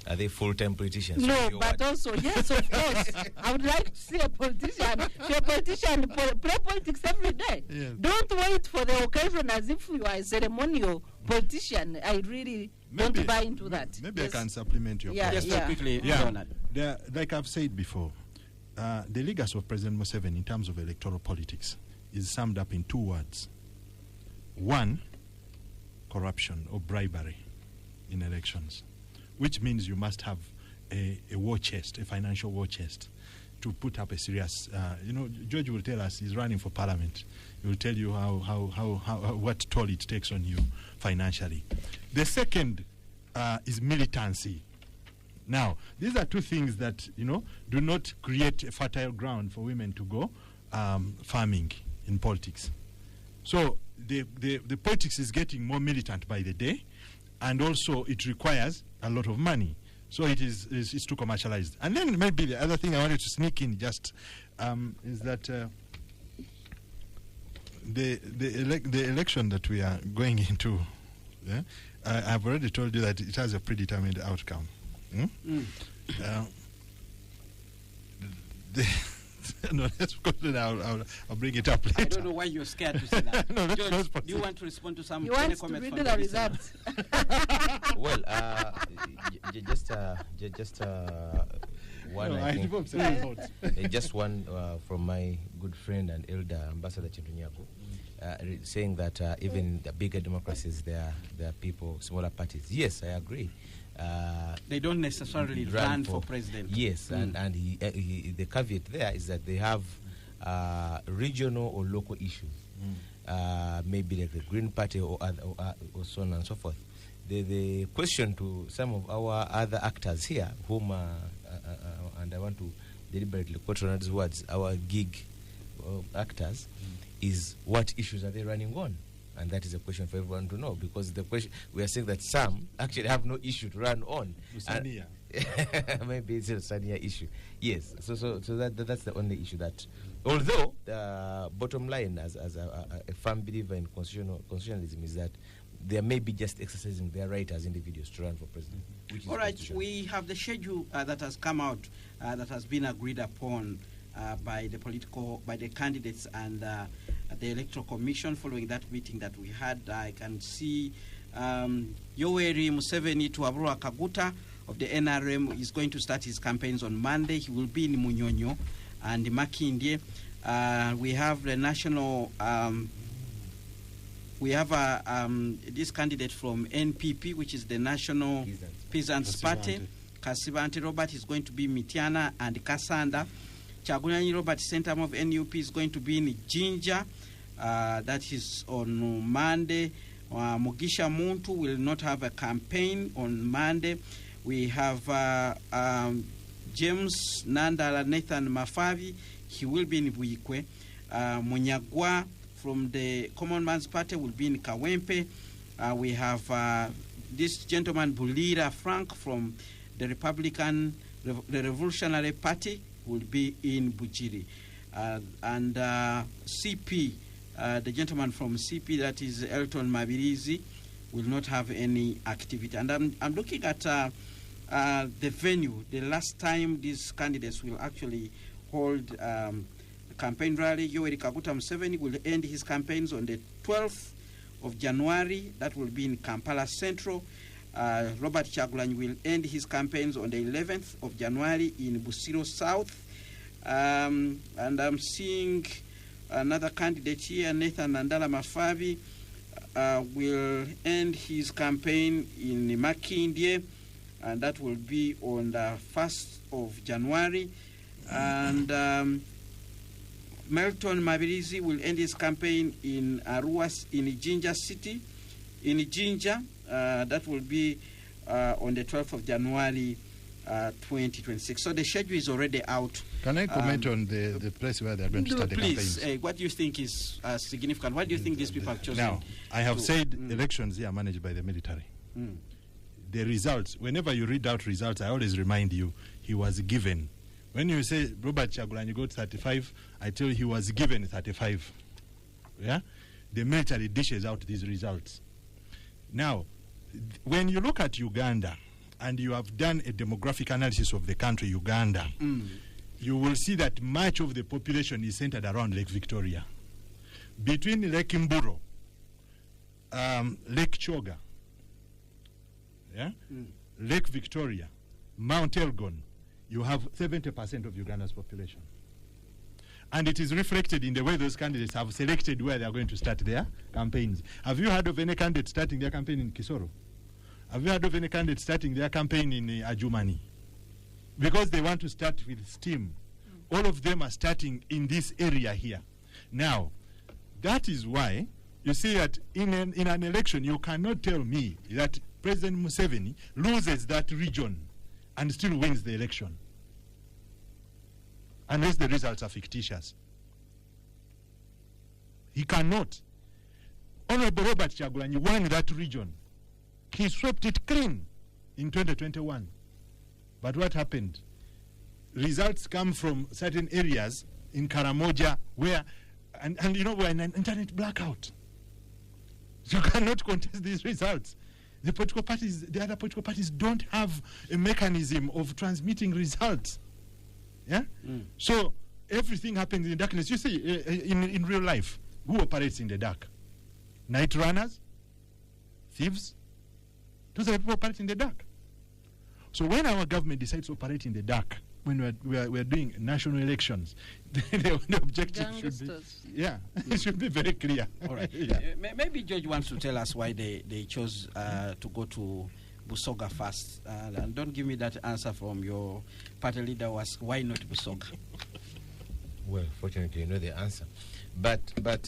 Are they full-time politicians? No, but also, yes, of course. I would like to see a politician play politics every day. Yes. Don't wait for the occasion as if you are a ceremonial politician. I really don't buy into that. Maybe Yes. I can supplement your point. Just quickly, Leonard. Like I've said before, the legacy of President Museveni in terms of electoral politics is summed up in 2 words. 1, corruption or bribery in elections, which means you must have a war chest, a financial war chest, to put up a serious. George will tell us he's running for parliament. He will tell you what toll it takes on you financially. The second is militancy. Now, these are 2 things that do not create a fertile ground for women to go farming in politics. So the politics is getting more militant by the day. And also, it requires a lot of money. So it's too commercialized. And then maybe the other thing I wanted to sneak in just is that the election that we are going into, I've already told you that it has a predetermined outcome. No, let's go to I'll bring it up later. I don't know why you're scared to say that. No, that's George, not do possible. you want to respond to some You want to comments read from the listener? results? Well, just one. No, I think, developed second thoughts. just one from my good friend and elder Ambassador Chintunyaku, saying that even the bigger democracies, there are people, smaller parties. Yes, I agree. They don't necessarily run for president. Yes, and the caveat there is that they have regional or local issues, maybe like the Green Party or so on and so forth. The question to some of our other actors here, whom and I want to deliberately quote Ronald's words, our gig actors, is what issues are they running on? And that is a question for everyone to know, because the question we are saying that some actually have no issue to run on. Lusania. Maybe it's a Lusania issue. Yes. So that's the only issue that, although the bottom line as a firm believer in constitutionalism is that they may be just exercising their right as individuals to run for president. All right, we have the schedule that has come out that has been agreed upon by the candidates and the Electoral Commission following that meeting that we had. I can see Yoweri Museveni Tuabura Kaguta of the NRM is going to start his campaigns on Monday. He will be in Munyonyo and Makindye. We have the national... we have this candidate from NPP, which is the National Peasants Party. Kasibante Robert is going to be Mitiana and Kasanda. Chagunyanyi Robert Centrum of NUP is going to be in Jinja. That is on Monday. Mugisha Muntu will not have a campaign on Monday. We have James Nandala Nathan Mafavi. He will be in Buikwe. Munyagwa from the Common Man's Party will be in Kawempe. We have this gentleman Bulira Frank from the Revolutionary Party will be in Bujiri. And CP, the gentleman from CP, that is Elton Mabirizi, will not have any activity. And I'm looking at the venue. The last time these candidates will actually hold a campaign rally, Yoweri Kaguta Museveni will end his campaigns on the 12th of January. That will be in Kampala Central. Robert Kyagulanyi will end his campaigns on the 11th of January in Busiro South. And I'm seeing another candidate here, Nathan Nandala Mafabi, will end his campaign in Makindye, and that will be on the 1st of January. And Melton Mabirizi will end his campaign in Arua, in Jinja City, in Jinja. That will be on the 12th of January 2026. So the schedule is already out. Can I comment on the place where they're going to start the campaigns? Please, what do you think is significant? What do you think these people have chosen? Now, I have said elections here are managed by the military. The results, whenever you read out results, I always remind you, he was given. When you say Robert Kyagulanyi got 35, I tell you he was given 35. Yeah? The military dishes out these results. Now, when you look at Uganda, and you have done a demographic analysis of the country, Uganda, you will see that much of the population is centered around Lake Victoria. Between Lake Mburo, Lake Choga, Lake Victoria, Mount Elgon, you have 70% of Uganda's population. And it is reflected in the way those candidates have selected where they are going to start their campaigns. Have you heard of any candidate starting their campaign in Kisoro? Have you heard of any candidate starting their campaign in Ajumani? Because they want to start with steam. All of them are starting in this area here. Now, that is why you see that in an election, you cannot tell me that President Museveni loses that region and still wins the election, unless the results are fictitious. He cannot. Honorable Robert Kyagulanyi won that region. He swept it clean in 2021. But what happened? Results come from certain areas in Karamoja where, and you know, we're in an internet blackout. You cannot contest these results. The political parties, the other political parties don't have a mechanism of transmitting results. Yeah? So everything happens in the darkness. You see, in real life, who operates in the dark? Night runners? Thieves? Those are the people operating in the dark. So when our government decides to operate in the dark, when we're doing national elections, the objective should be, it should be very clear. All right. Maybe George wants to tell us why they chose to go to Busoga first. And don't give me that answer from your party leader was, why not Busoga? Well, fortunately, you know the answer. But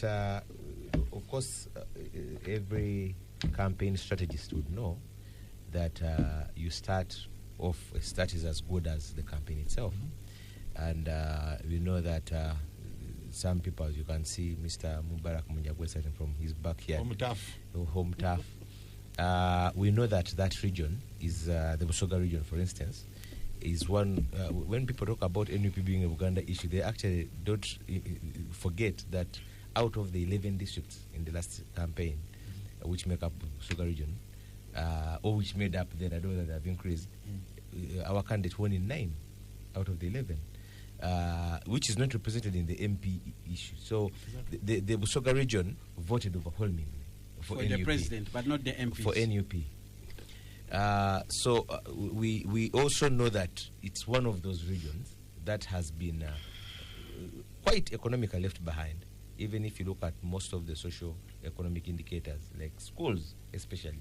of course, every campaign strategist would know that you start off, a start is as good as the campaign itself. And we know that some people, as you can see, Mr. Mubarak Munjabwe starting from his backyard. Home turf. We know that that region is, the Busoga region, for instance, is one, when people talk about NUP being a Uganda issue, they actually don't forget that out of the 11 districts in the last campaign, which make up the Busoga region, or which made up, then I know that they have increased, our candidate won in 9 out of the 11, which is not represented in the MP issue. So the Busoga region voted overwhelmingly for NUP, the president, but not the MPs. For NUP. So we also know that it's one of those regions that has been quite economically left behind, even if you look at most of the socio-economic indicators, like schools especially.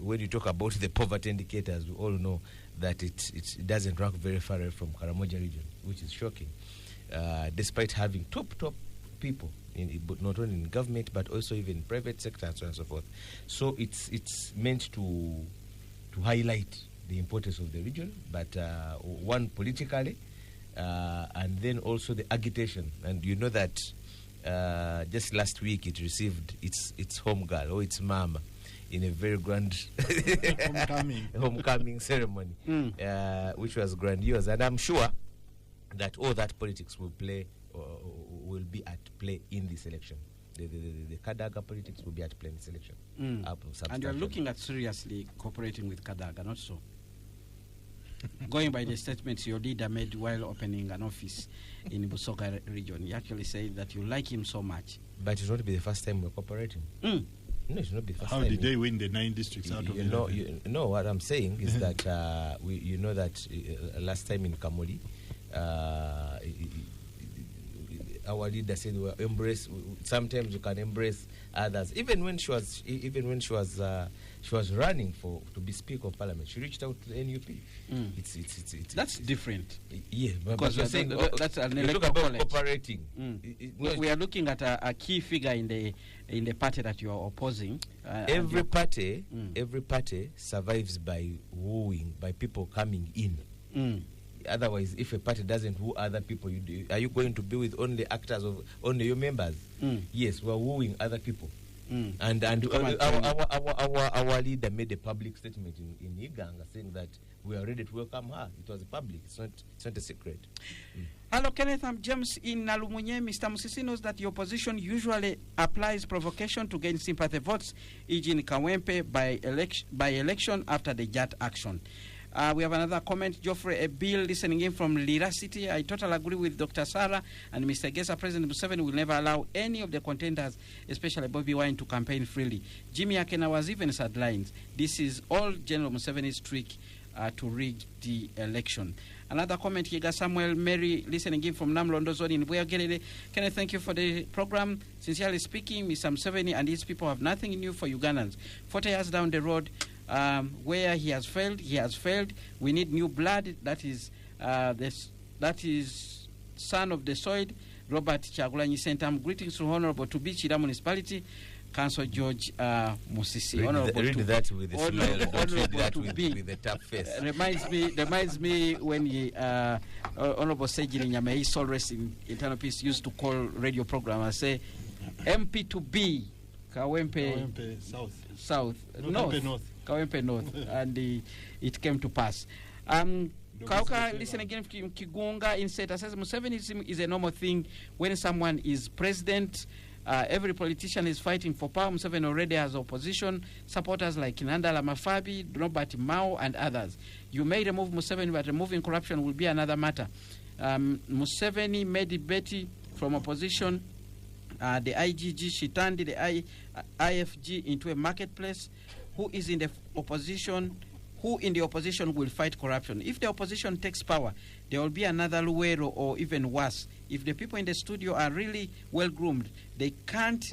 When you talk about the poverty indicators, we all know that it doesn't rank very far away from Karamoja region, which is shocking, despite having top people, but not only in government but also even private sector and so on and so forth. So it's meant to highlight the importance of the region, but one politically, and then also the agitation. And you know that just last week it received its home girl or its mama in a very grand homecoming ceremony, which was grandiose. And I'm sure that all that politics will be at play in this election. The Kadaga politics will be at play in this election. And you're looking at seriously cooperating with Kadaga, not so? Going by the statements your leader made while opening an office in Busoga region, he actually said that you like him so much. But it will not be the first time we're cooperating. No, it should not be the first time. How did they win the 9 districts out of 11? What I'm saying is that that last time in Kamoli, our leader said sometimes you can embrace others. Even when she was running to be Speaker of Parliament, she reached out to the NUP. That's different. Yeah, because you're saying that's an electoral college. Cooperating. We are looking at a key figure in the party that you are opposing. Every party survives by wooing, by people coming in. Otherwise, if a party doesn't woo other people, are you going to be with only actors of only your members? Yes, we're wooing other people. And our leader made a public statement in Iganga saying that we are ready to welcome her. It was public. It's not a secret. Hello, Kenneth. I'm James in Nalumunye. Mr. Musisi knows that the opposition usually applies provocation to gain sympathy votes, e.g. in Kawempe by election after the JAT action. We have another comment. Geoffrey Bill listening in from Lira City. I totally agree with Dr. Sarah and Mr. Gesa. President Museveni will never allow any of the contenders, especially Bobby Wine, to campaign freely. Jimmy Akena was even sidelined. This is all General Museveni's trick to rig the election. Another comment here, Samuel Mary listening in from Namlondo Zone in Buyagerere. Can I thank you for the program? Sincerely speaking, Mr. Museveni and his people have nothing new for Ugandans. 40 years down the road, where he has failed. We need new blood. That is son of the soil, Robert Chagulanyi Sentam. Greetings to Honorable to be Chida Municipality, Councillor George Musisi. Read that with a smile. Don't read that with a tough face. Reminds me when Honorable Sejiri Nyamei, Soul Rest in Eternal Peace, used to call radio program and say, MP to B, Kawempe South. North. Kawempe North, and it came to pass. Kauka, listen again from Kigunga Inset says Museveni is a normal thing when someone is president. Every politician is fighting for power. Museveni already has opposition supporters like Kinandala Mafabi, Robert Mao, and others. You may remove Museveni, but removing corruption will be another matter. Museveni made Betty from opposition. The IGG, she turned the IFG into a marketplace. Who in the opposition will fight corruption? If the opposition takes power, there will be another Luero or even worse. If the people in the studio are really well-groomed, they can't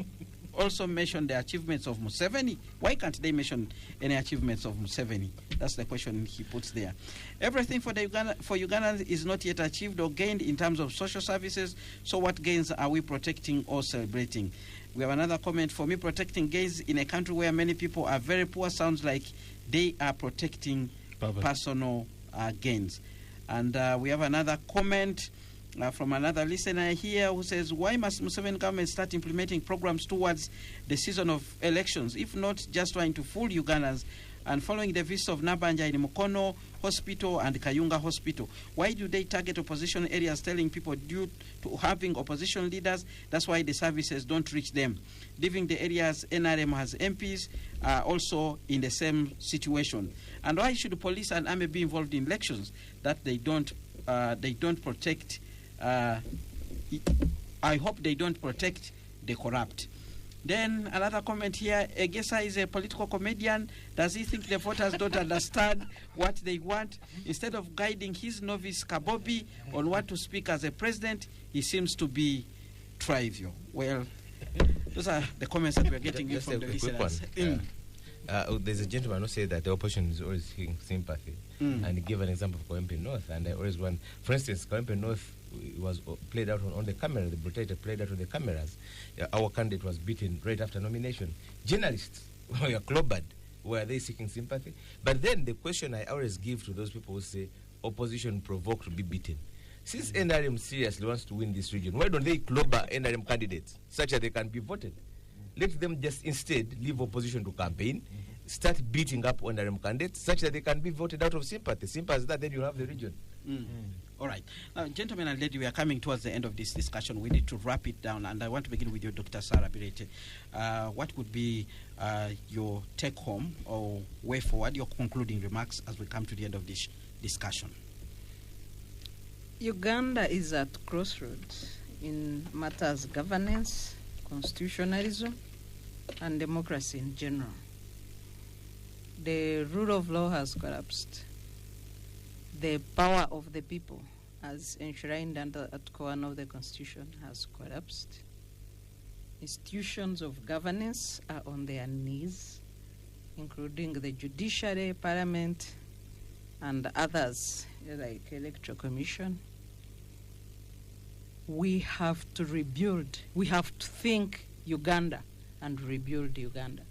also mention the achievements of Museveni. Why can't they mention any achievements of Museveni? That's the question he puts there. Everything for Ugandans is not yet achieved or gained in terms of social services, so what gains are we protecting or celebrating? We have another comment. For me, protecting gains in a country where many people are very poor sounds like they are protecting personal gains. And we have another comment from another listener here who says, why must Museveni government start implementing programs towards the season of elections, if not just trying to fool Ugandans? And following the visit of Nabanja in Mukono Hospital and Kayunga Hospital, why do they target opposition areas, telling people due to having opposition leaders, that's why the services don't reach them? Leaving the areas NRM has MPs also in the same situation. And why should police and army be involved in elections that they don't protect? I hope they don't protect the corrupt. Then another comment here, Egesa is a political comedian. Does he think the voters don't understand what they want? Instead of guiding his novice Kabobi on what to speak as a president, he seems to be trivial. Well, those are the comments that we're getting in from the listeners. There's a gentleman who said that the opposition is always seeking sympathy. And he gave an example of Kawempe North. And I always want, for instance, Kawempe North was played out on the camera, the brutality played out on the cameras. Our candidate was beaten right after nomination. Journalists were clobbered. Were they seeking sympathy? But then the question I always give to those people who say opposition provoked to be beaten. Since NRM seriously wants to win this region, why don't they clobber NRM candidates such that they can be voted? let them just instead leave opposition to campaign, start beating up on the candidates such that they can be voted out of sympathy. Simple as that, then you'll have the region. All right. Now, gentlemen and ladies, we are coming towards the end of this discussion. We need to wrap it down, and I want to begin with you, Dr. Sarah Birete. What would be your take-home or way forward, your concluding remarks as we come to the end of this discussion? Uganda is at crossroads in matters governance, constitutionalism, and democracy in general. The rule of law has collapsed. The power of the people, as enshrined under Article 1 of the Constitution, has collapsed. Institutions of governance are on their knees, including the judiciary, parliament, and others, like Electoral Commission. We have to rebuild. We have to think Uganda and rebuild Uganda.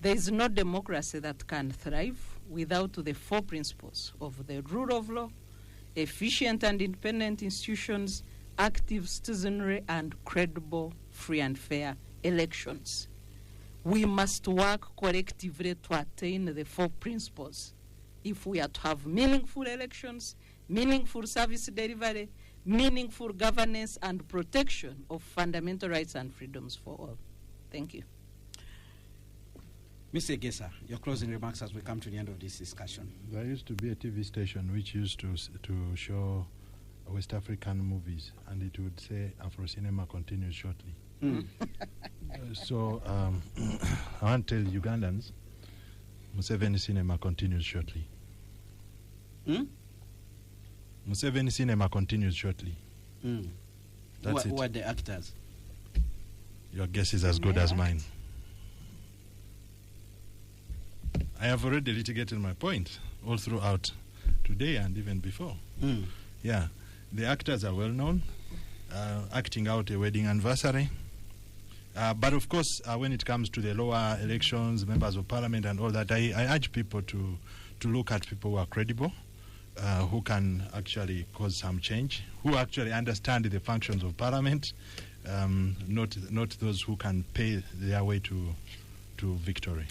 There is no democracy that can thrive without the four principles of the rule of law, efficient and independent institutions, active citizenry, and credible, free and fair elections. We must work collectively to attain the four principles if we are to have meaningful elections, meaningful service delivery, meaningful governance, and protection of fundamental rights and freedoms for all. Thank you. Mr. Egesa, your closing remarks as we come to the end of this discussion. There used to be a TV station which used to show West African movies, and it would say Afro cinema continues shortly. So I want to tell Ugandans, Museveni cinema continues shortly. Museveni cinema continues shortly. That's it. Who are the actors? Your guess is as good as mine. I have already litigated my point all throughout today and even before. Yeah, the actors are well known, acting out a wedding anniversary. But of course, when it comes to the lower elections, members of parliament and all that, I urge people to look at people who are credible, who can actually cause some change, who actually understand the functions of parliament, not those who can pay their way to victory.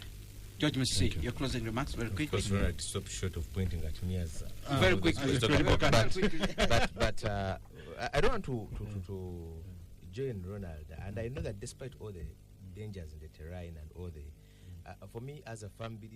George Missy, your closing remarks very quickly. Of course, right, stop short of pointing at me as very quickly. But I don't want to join Ronald, and I know that despite all the dangers in the terrain and all the, for me as a family.